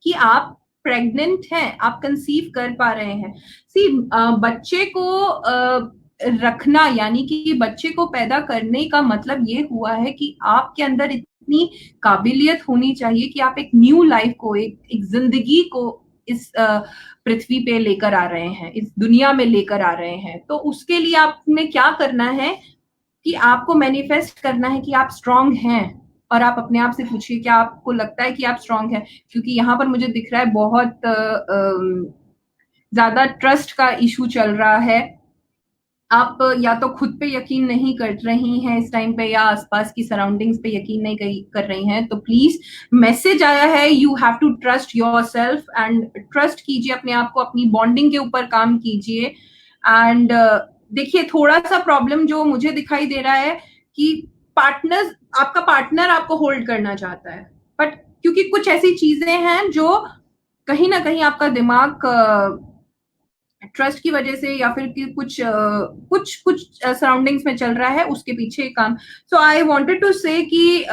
कि आप pregnant हैं, आप conceive कर पा रहे हैं. सी, बच्चे को रखना, यानी कि बच्चे को पैदा करने का मतलब ये हुआ है कि आपके अंदर इतनी काबिलियत होनी चाहिए कि आप एक न्यू लाइफ को, एक जिंदगी को इस पृथ्वी पे लेकर आ रहे हैं, इस दुनिया में लेकर आ रहे हैं. तो उसके लिए आपने क्या करना है कि आपको मैनिफेस्ट करना है कि आप स्ट्रांग हैं. और आप अपने आप से पूछिए, क्या आपको लगता है कि आप स्ट्रांग हैं? क्योंकि यहाँ पर मुझे दिख रहा है बहुत ज्यादा ट्रस्ट का इशू चल रहा है. आप या तो खुद पे यकीन नहीं कर रही हैं इस टाइम पे, या आसपास की सराउंडिंग्स पे यकीन नहीं कर रही हैं. तो प्लीज, मैसेज आया है, you have to trust yourself, and trust कीजिए अपने आप को, अपनी बॉन्डिंग के ऊपर काम कीजिए. एंड देखिए, थोड़ा सा प्रॉब्लम जो मुझे दिखाई दे रहा है कि आपका पार्टनर आपको होल्ड करना चाहता है. बट क्योंकि कुछ ऐसी चीजें हैं जो कहीं ना कहीं आपका दिमाग ट्रस्ट की वजह से या फिर कि कुछ कुछ सराउंडिंग्स में चल रहा है, उसके पीछे काम। सो आई वांटेड टू से कि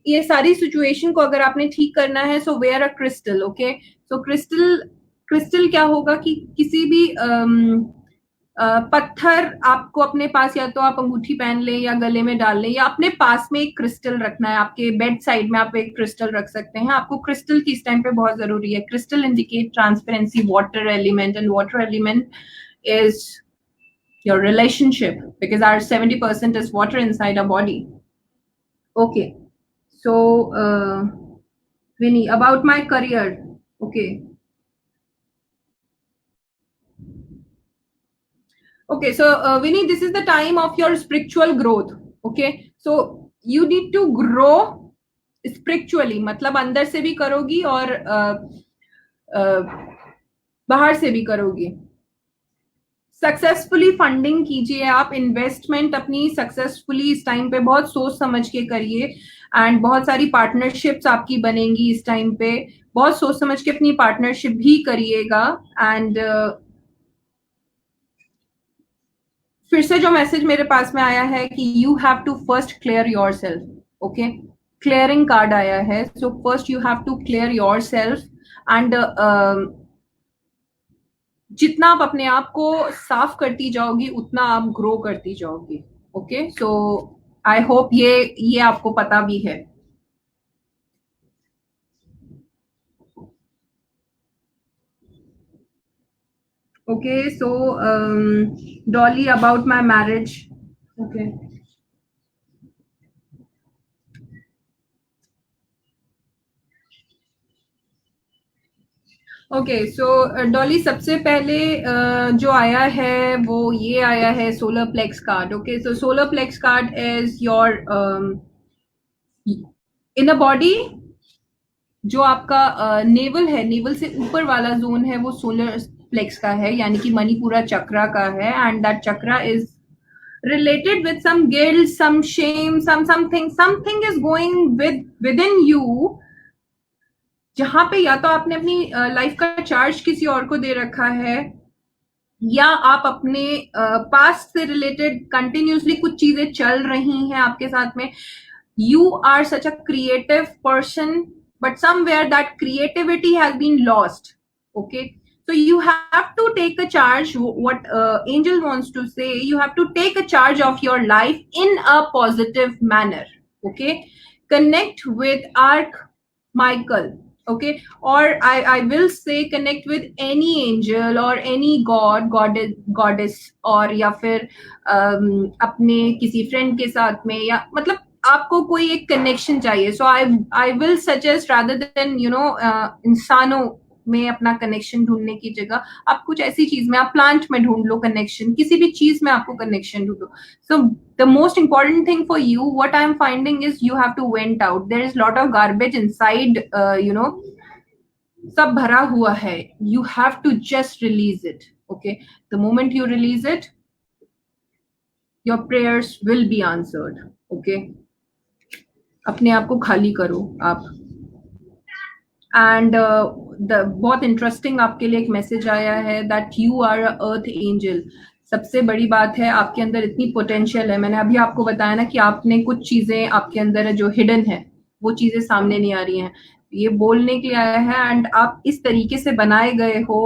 ये सारी सिचुएशन को अगर आपने ठीक करना है, so wear a crystal. Okay, so crystal, crystal क्या होगा कि किसी भी पत्थर आपको अपने पास, या तो आप अंगूठी पहन लें या गले में डाल लें, या अपने पास में एक क्रिस्टल रखना है। आपके बेड साइड में आप एक क्रिस्टल रख सकते हैं। आपको क्रिस्टल की इस टाइम पे बहुत जरूरी है। Crystal indicate transparency, water element, and water element is your relationship, because our 70% is water inside our body. Okay, so Vinny, about my career. Okay, okay, so Vinny, this is the time of your spiritual growth. Okay, so you need to grow spiritually, मतलब अंदर से भी करोगी और बाहर से भी करोगी। सक्सेसफुली फंडिंग कीजिए आप, इन्वेस्टमेंट अपनी सक्सेसफुली इस टाइम पे बहुत सोच समझ के करिए, एंड बहुत सारी पार्टनरशिप्स आपकी बनेंगी इस टाइम पे। बहुत सोच समझ के अपनी पार्टनरशिप भी करिएगा। एंड फिर से जो मैसेज मेरे पास में आया है कि you have to first clear your self. Okay, clearing card आया है। So first you have to clear your self, and जितना आप अपने आप को साफ करती जाओगी उतना आप ग्रो करती जाओगी। ओके, सो आई होप ये आपको पता भी है। Okay, so Dolly, about my marriage. Okay, okay, so Dolly, सबसे पहले जो आया है वो ये आया है solar plex card. Okay, so solar plex card is your in a body. जो आपका नेवल है, नेवल से ऊपर वाला जोन है, वो सोलर प्लेक्स का है, यानी कि मणिपुरा चक्रा का है। And that chakra is related with some guilt, some shame, something is going within you, जहां पे या तो आपने अपनी लाइफ का चार्ज किसी और को दे रखा है, या आप अपने पास्ट से रिलेटेड कंटिन्यूसली कुछ चीजें चल रही हैं आपके साथ में। You are such a creative person, but somewhere that creativity has been lost. Okay, so you have to take a charge. What angel wants to say, you have to take a charge of your life in a positive manner. Okay, connect with Archmichael. Okay, or I will say connect with any angel or any goddess, और या फिर अपने किसी friend के साथ में, या मतलब आपको कोई एक कनेक्शन चाहिए। So I will suggest, rather than इंसानों में अपना कनेक्शन ढूंढने की जगह, आप कुछ ऐसी चीज में, आप प्लांट में ढूंढ लो कनेक्शन, किसी भी चीज में आपको कनेक्शन ढूंढो। So the most important thing for you, what I am finding is, you have to vent out. There is lot of garbage inside, सब भरा हुआ है। You have to just release it. Okay, the moment you release it, your prayers will be answered. Okay, अपने आप को खाली करो आप। एंड बहुत इंटरेस्टिंग आपके लिए एक मैसेज आया है that you are a earth angel. सबसे बड़ी बात है, आपके अंदर इतनी पोटेंशियल है। मैंने अभी आपको बताया ना कि आपने कुछ चीजें आपके अंदर है जो हिडन है, वो चीजें सामने नहीं आ रही हैं। ये बोलने के लिए आया है, एंड आप इस तरीके से बनाए गए हो।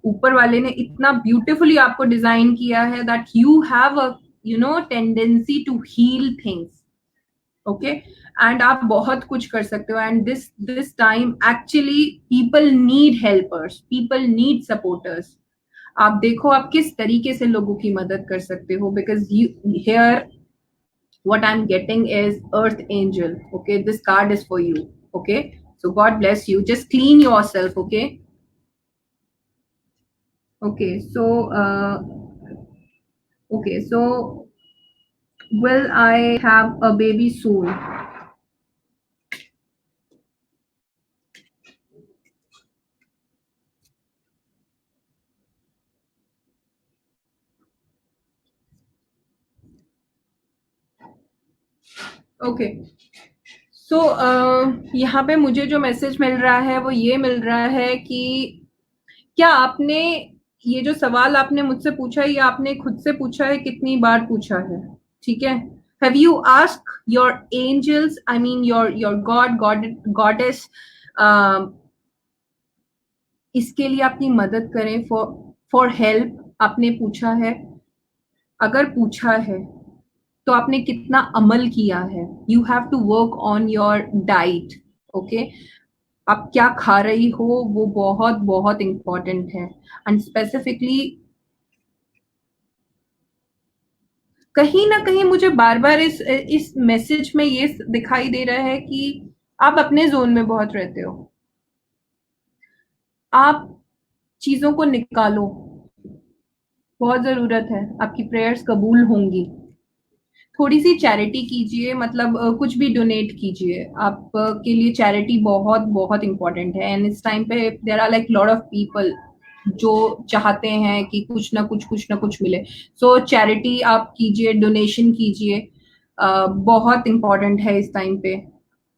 ऊपर वाले ने इतना ब्यूटिफुली आपको डिजाइन किया है that you have a tendency to heal things. Okay, and आप बहुत कुछ कर सकते हो। And this time actually people need helpers, people need supporters. आप देखो आप किस तरीके से लोगों की मदद कर सकते हो, because you here what I'm getting is earth angel. Okay, this card is for you. Okay, so God bless you. Just clean yourself. Okay, okay, so will I have a baby soon? Okay, सो यहाँ पे मुझे जो message मिल रहा है वो ये मिल रहा है कि क्या आपने ये जो सवाल आपने मुझसे पूछा है ये आपने खुद से पूछा है, कितनी बार पूछा है? ठीक है। Have you ask your angels, I mean your goddess, इसके लिए अपनी मदद करें, फॉर हेल्प आपने पूछा है? अगर पूछा है तो आपने कितना अमल किया है? You have to work on your diet. Okay, आप क्या खा रही हो वो बहुत बहुत इंपॉर्टेंट है। एंड स्पेसिफिकली कहीं ना कहीं मुझे बार बार इस मैसेज में ये दिखाई दे रहा है कि आप अपने जोन में बहुत रहते हो। आप चीजों को निकालो, बहुत जरूरत है, आपकी प्रेयर्स कबूल होंगी। थोड़ी सी चैरिटी कीजिए, मतलब कुछ भी डोनेट कीजिए। आप के लिए चैरिटी बहुत बहुत इंपॉर्टेंट है। एंड इस टाइम पे there are like lot of people जो चाहते हैं कि कुछ ना कुछ मिले। सो चैरिटी आप कीजिए, डोनेशन कीजिए, बहुत इंपॉर्टेंट है इस टाइम पे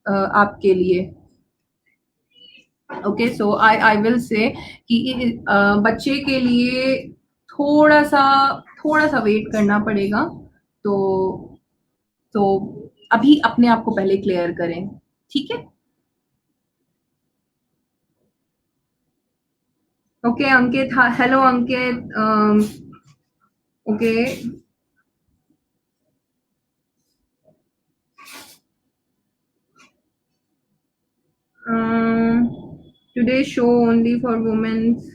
आपके लिए। ओके, सो आई विल से कि बच्चे के लिए थोड़ा सा थोड़ा सा वेट करना पड़ेगा। तो तो अभी अपने आप को पहले क्लियर करें, ठीक है? Okay Ankit, hello Ankit. Okay, today show only for womens.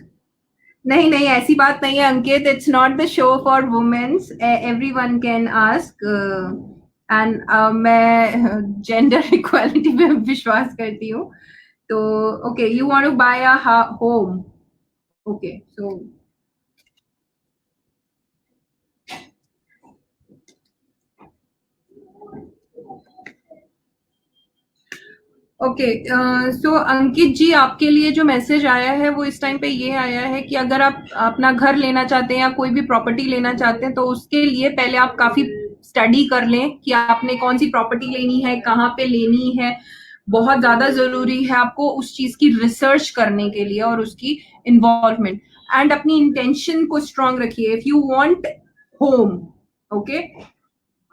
नहीं नहीं, ऐसी बात नहीं है Ankit, it's not the show for womens, everyone can ask. And मैं जेंडर इक्वालिटी पे विश्वास करती हूँ। तो okay, you want to buy a home? Okay, so okay, so Ankit ji, आपके लिए जो मैसेज आया है वो इस टाइम पे ये आया है कि अगर आप अपना घर लेना चाहते हैं या कोई भी प्रॉपर्टी लेना चाहते हैं तो उसके लिए पहले आप काफी स्टडी कर लें कि आपने कौन सी प्रॉपर्टी लेनी है, कहाँ पे लेनी है। बहुत ज्यादा जरूरी है आपको उस चीज की रिसर्च करने के लिए और उसकी इन्वॉल्वमेंट। एंड अपनी इंटेंशन को स्ट्रांग रखिए। If you want home, okay,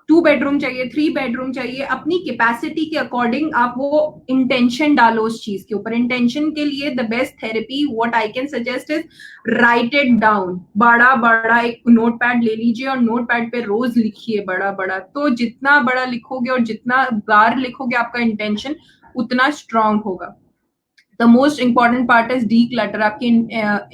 2 bedroom चाहिए, 3 बेडरूम चाहिए, अपनी कैपेसिटी के अकॉर्डिंग आप वो इंटेंशन डालो उस चीज के ऊपर। इंटेंशन के लिए the best therapy what I can suggest is right it down. बड़ा बड़ा एक नोट पैड ले लीजिए और नोट पैड पे रोज लिखिए बड़ा बड़ा। तो जितना बड़ा लिखोगे और जितना बार लिखोगे आपका इंटेंशन उतना स्ट्रांग होगा। The most important part is the clutter. आपकी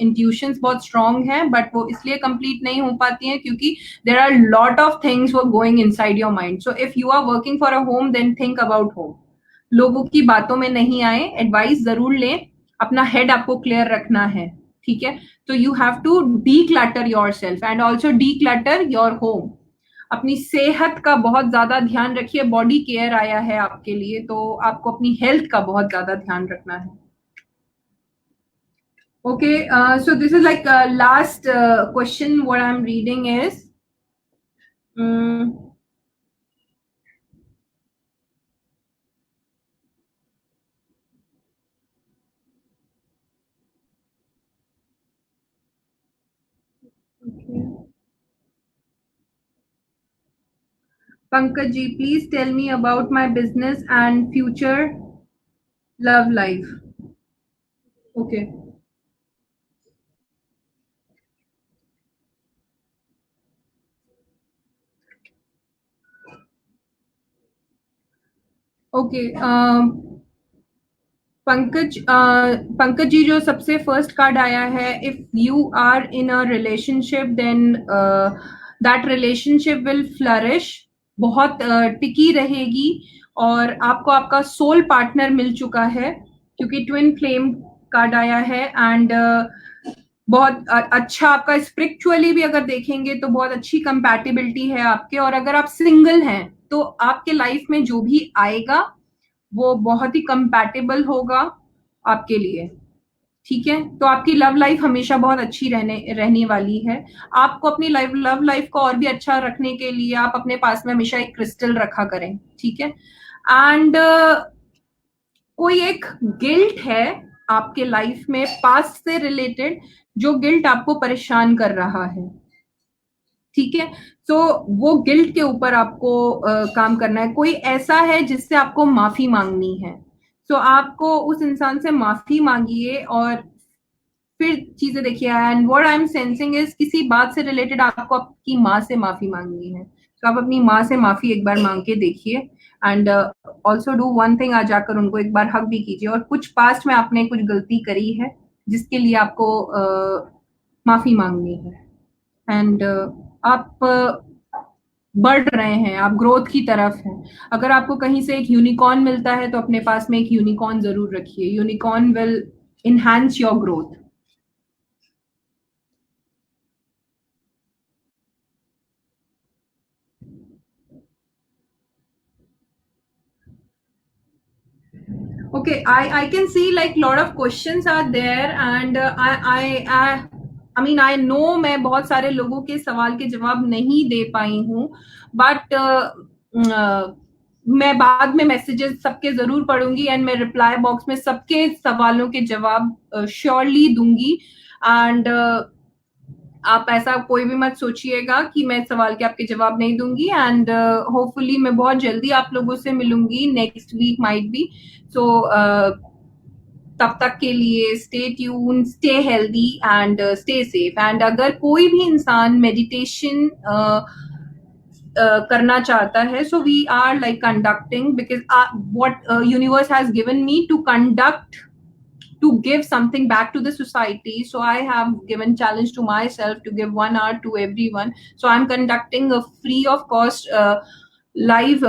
इंट्यूशंस बहुत स्ट्रांग है बट वो इसलिए कंप्लीट नहीं हो पाती हैं क्योंकि there are lot of things वो going inside your mind. So if you are working for a home then think about home. लोगों की बातों में नहीं आए, एडवाइस जरूर लें। अपना हेड आपको क्लियर रखना है, ठीक है? तो you have to declutter your self and also declutter your home. अपनी सेहत का बहुत ज्यादा ध्यान रखिए। बॉडी केयर आया है आपके लिए तो आपको अपनी हेल्थ का बहुत ज्यादा ध्यान रखना है। Okay, so this is like last question. What I'm reading is, um, okay. Pankaj ji, please tell me about my business and future love life. Okay, okay. Pankaj ji, जो सबसे फर्स्ट कार्ड आया है, if you are in a relationship then that relationship will flourish, बहुत टिकी रहेगी। और आपको आपका सोल पार्टनर मिल चुका है क्योंकि ट्विन फ्लेम कार्ड आया है। एंड बहुत अच्छा, आपका स्पिरिचुअली भी अगर देखेंगे तो बहुत अच्छी कंपैटिबिलिटी है आपके। और अगर आप सिंगल हैं तो आपके लाइफ में जो भी आएगा वो बहुत ही कंपैटिबल होगा आपके लिए, ठीक है? तो आपकी लव लाइफ हमेशा बहुत अच्छी रहने वाली है। आपको अपनी लव लाइफ को और भी अच्छा रखने के लिए आप अपने पास में हमेशा एक क्रिस्टल रखा करें, ठीक है? एंड कोई एक गिल्ट है आपके लाइफ में पास्ट से रिलेटेड, जो गिल्ट आपको परेशान कर रहा है, ठीक है। तो वो गिल्ट के ऊपर आपको काम करना है। कोई ऐसा है जिससे आपको माफी मांगनी है, तो आपको उस इंसान से माफी मांगिए और फिर चीजें देखिए। And what I am sensing is, किसी बात से रिलेटेड आपको आपकी माँ से माफी मांगनी है, तो आप अपनी माँ से माफी एक बार मांग के देखिए। And also do one thing, आज जाकर उनको एक बार हक भी कीजिए, और कुछ पास्ट में आपने कुछ गलती करी है जिसके लिए आपको माफी मांगनी है। एंड आप बढ़ रहे हैं, आप ग्रोथ की तरफ हैं। अगर आपको कहीं से एक यूनिकॉर्न मिलता है तो अपने पास में एक यूनिकॉर्न जरूर रखिए। Unicorn will enhance your growth. Okay, I can see like lot of questions are there, and I mean I know मैं बहुत सारे लोगों के सवाल के जवाब नहीं दे पाई हूँ, बट मैं बाद में मैसेजेस सबके जरूर पढ़ूंगी, एंड मैं रिप्लाई बॉक्स में सबके सवालों के जवाब श्योरली दूंगी। एंड आप ऐसा कोई भी मत सोचिएगा कि मैं सवाल के आपके जवाब नहीं दूंगी। एंड होपफुली मैं बहुत जल्दी आप लोगों से मिलूंगी, next week might be. So तब तक के लिए stay tune, stay healthy and stay safe. And अगर कोई भी इंसान मेडिटेशन करना चाहता है, so we are like conducting, because what universe has given me to conduct, to give something back to the society. So I have given challenge to myself to give 1 hour to everyone. So I'm conducting a free of cost live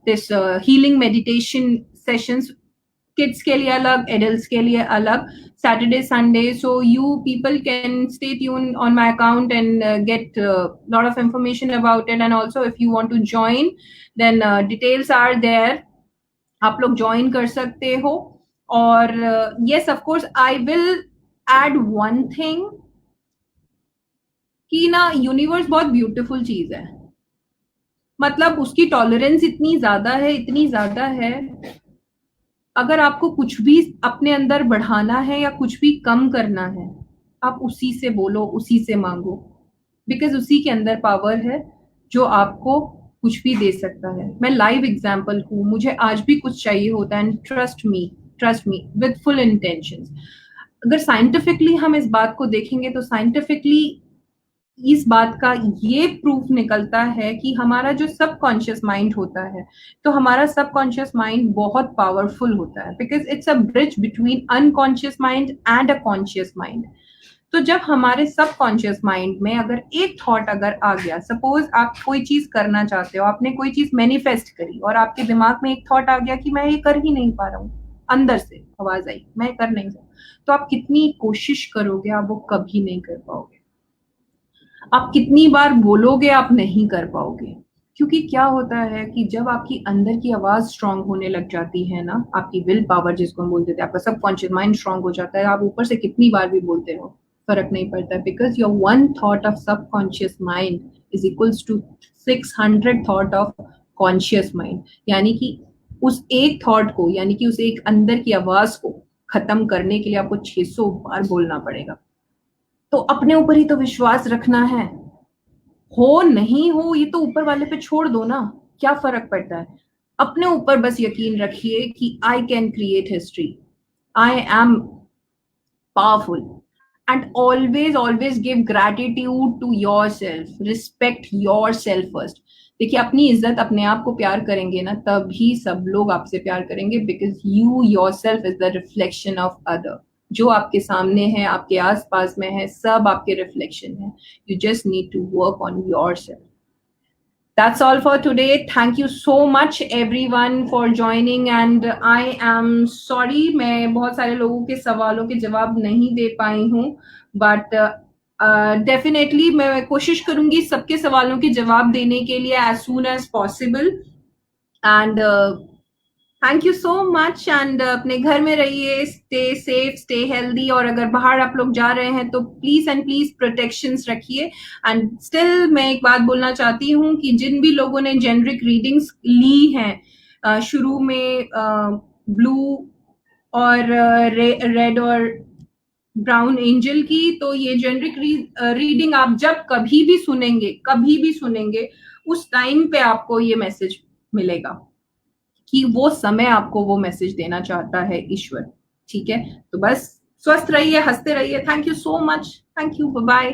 this healing meditation sessions, kids के लिए अलग, adults के लिए अलग, Saturday Sunday. So you people can stay tuned on my account and get a lot of information about it. And also if you want to join, then details are there, आप लोग join कर सकते हो। और yes of course I will add one thing, कि ना universe बहुत beautiful चीज है, मतलब उसकी टॉलरेंस इतनी ज्यादा है, इतनी ज्यादा है। अगर आपको कुछ भी अपने अंदर बढ़ाना है या कुछ भी कम करना है, आप उसी से बोलो, उसी से मांगो, बिकॉज उसी के अंदर पावर है जो आपको कुछ भी दे सकता है। मैं लाइव एग्जाम्पल हूँ, मुझे आज भी कुछ चाहिए होता है, and trust me with full intentions. अगर साइंटिफिकली हम इस बात को देखेंगे तो साइंटिफिकली इस बात का ये प्रूफ निकलता है कि हमारा जो सबकॉन्शियस माइंड होता है, तो हमारा सबकॉन्शियस माइंड बहुत पावरफुल होता है, because it's a bridge between unconscious mind and a conscious mind. तो जब हमारे सबकॉन्शियस माइंड में अगर एक थॉट अगर आ गया, सपोज आप कोई चीज करना चाहते हो, आपने कोई चीज मैनिफेस्ट करी और आपके दिमाग में एक थॉट आ गया कि मैं ये कर ही नहीं पा रहा हूँ, अंदर से आवाज आई मैं कर नहीं सकता, तो आप कितनी कोशिश करोगे, आप वो कभी नहीं कर पाओगे। आप कितनी बार बोलोगे, आप नहीं कर पाओगे। क्योंकि क्या होता है कि जब आपकी अंदर की आवाज स्ट्रांग होने लग जाती है ना, आपकी विल पावर जिसको हम बोलते थे, आपका सबकॉन्शियस माइंड स्ट्रांग हो जाता है, आप ऊपर से कितनी बार भी बोलते रहो, फर्क नहीं पड़ता, because your one thought of subconscious mind is equals to 600 thought of conscious mind. यानी कि उस एक थॉट को, यानी कि उस एक अंदर की आवाज को खत्म करने के लिए आपको 600 बार बोलना पड़ेगा। तो अपने ऊपर ही तो विश्वास रखना है, हो नहीं हो ये तो ऊपर वाले पे छोड़ दो ना, क्या फर्क पड़ता है। अपने ऊपर बस यकीन रखिए कि I can create history, I am powerful, and always give gratitude to your self, respect your self first. देखिए अपनी इज्जत, अपने आप को प्यार करेंगे ना, तभी सब लोग आपसे प्यार करेंगे, because you your self is the reflection of other. जो आपके सामने है, आपके आसपास में है, सब आपके रिफ्लेक्शन है। You just need to work on your self. That's all for today. Thank you so much everyone for joining, and I am sorry मैं बहुत सारे लोगों के सवालों के जवाब नहीं दे पाई हूँ, but definitely मैं कोशिश करूंगी सबके सवालों के जवाब देने के लिए as soon as possible। And thank you so much. And अपने घर में रहिए, स्टे सेफ, स्टे हेल्दी, और अगर बाहर आप लोग जा रहे हैं तो प्लीज एंड प्लीज प्रोटेक्शंस रखिए। एंड स्टिल मैं एक बात बोलना चाहती हूँ कि जिन भी लोगों ने जेनरिक रीडिंग्स ली हैं शुरू में, ब्लू और रेड और ब्राउन एंजल की, तो ये जेनरिक रीडिंग आप जब कभी भी सुनेंगे, उस टाइम पे आपको ये मैसेज मिलेगा कि वो समय आपको वो मैसेज देना चाहता है ईश्वर। ठीक है, तो बस स्वस्थ रहिए, हंसते रहिए। Thank you so much. Thank you, bye.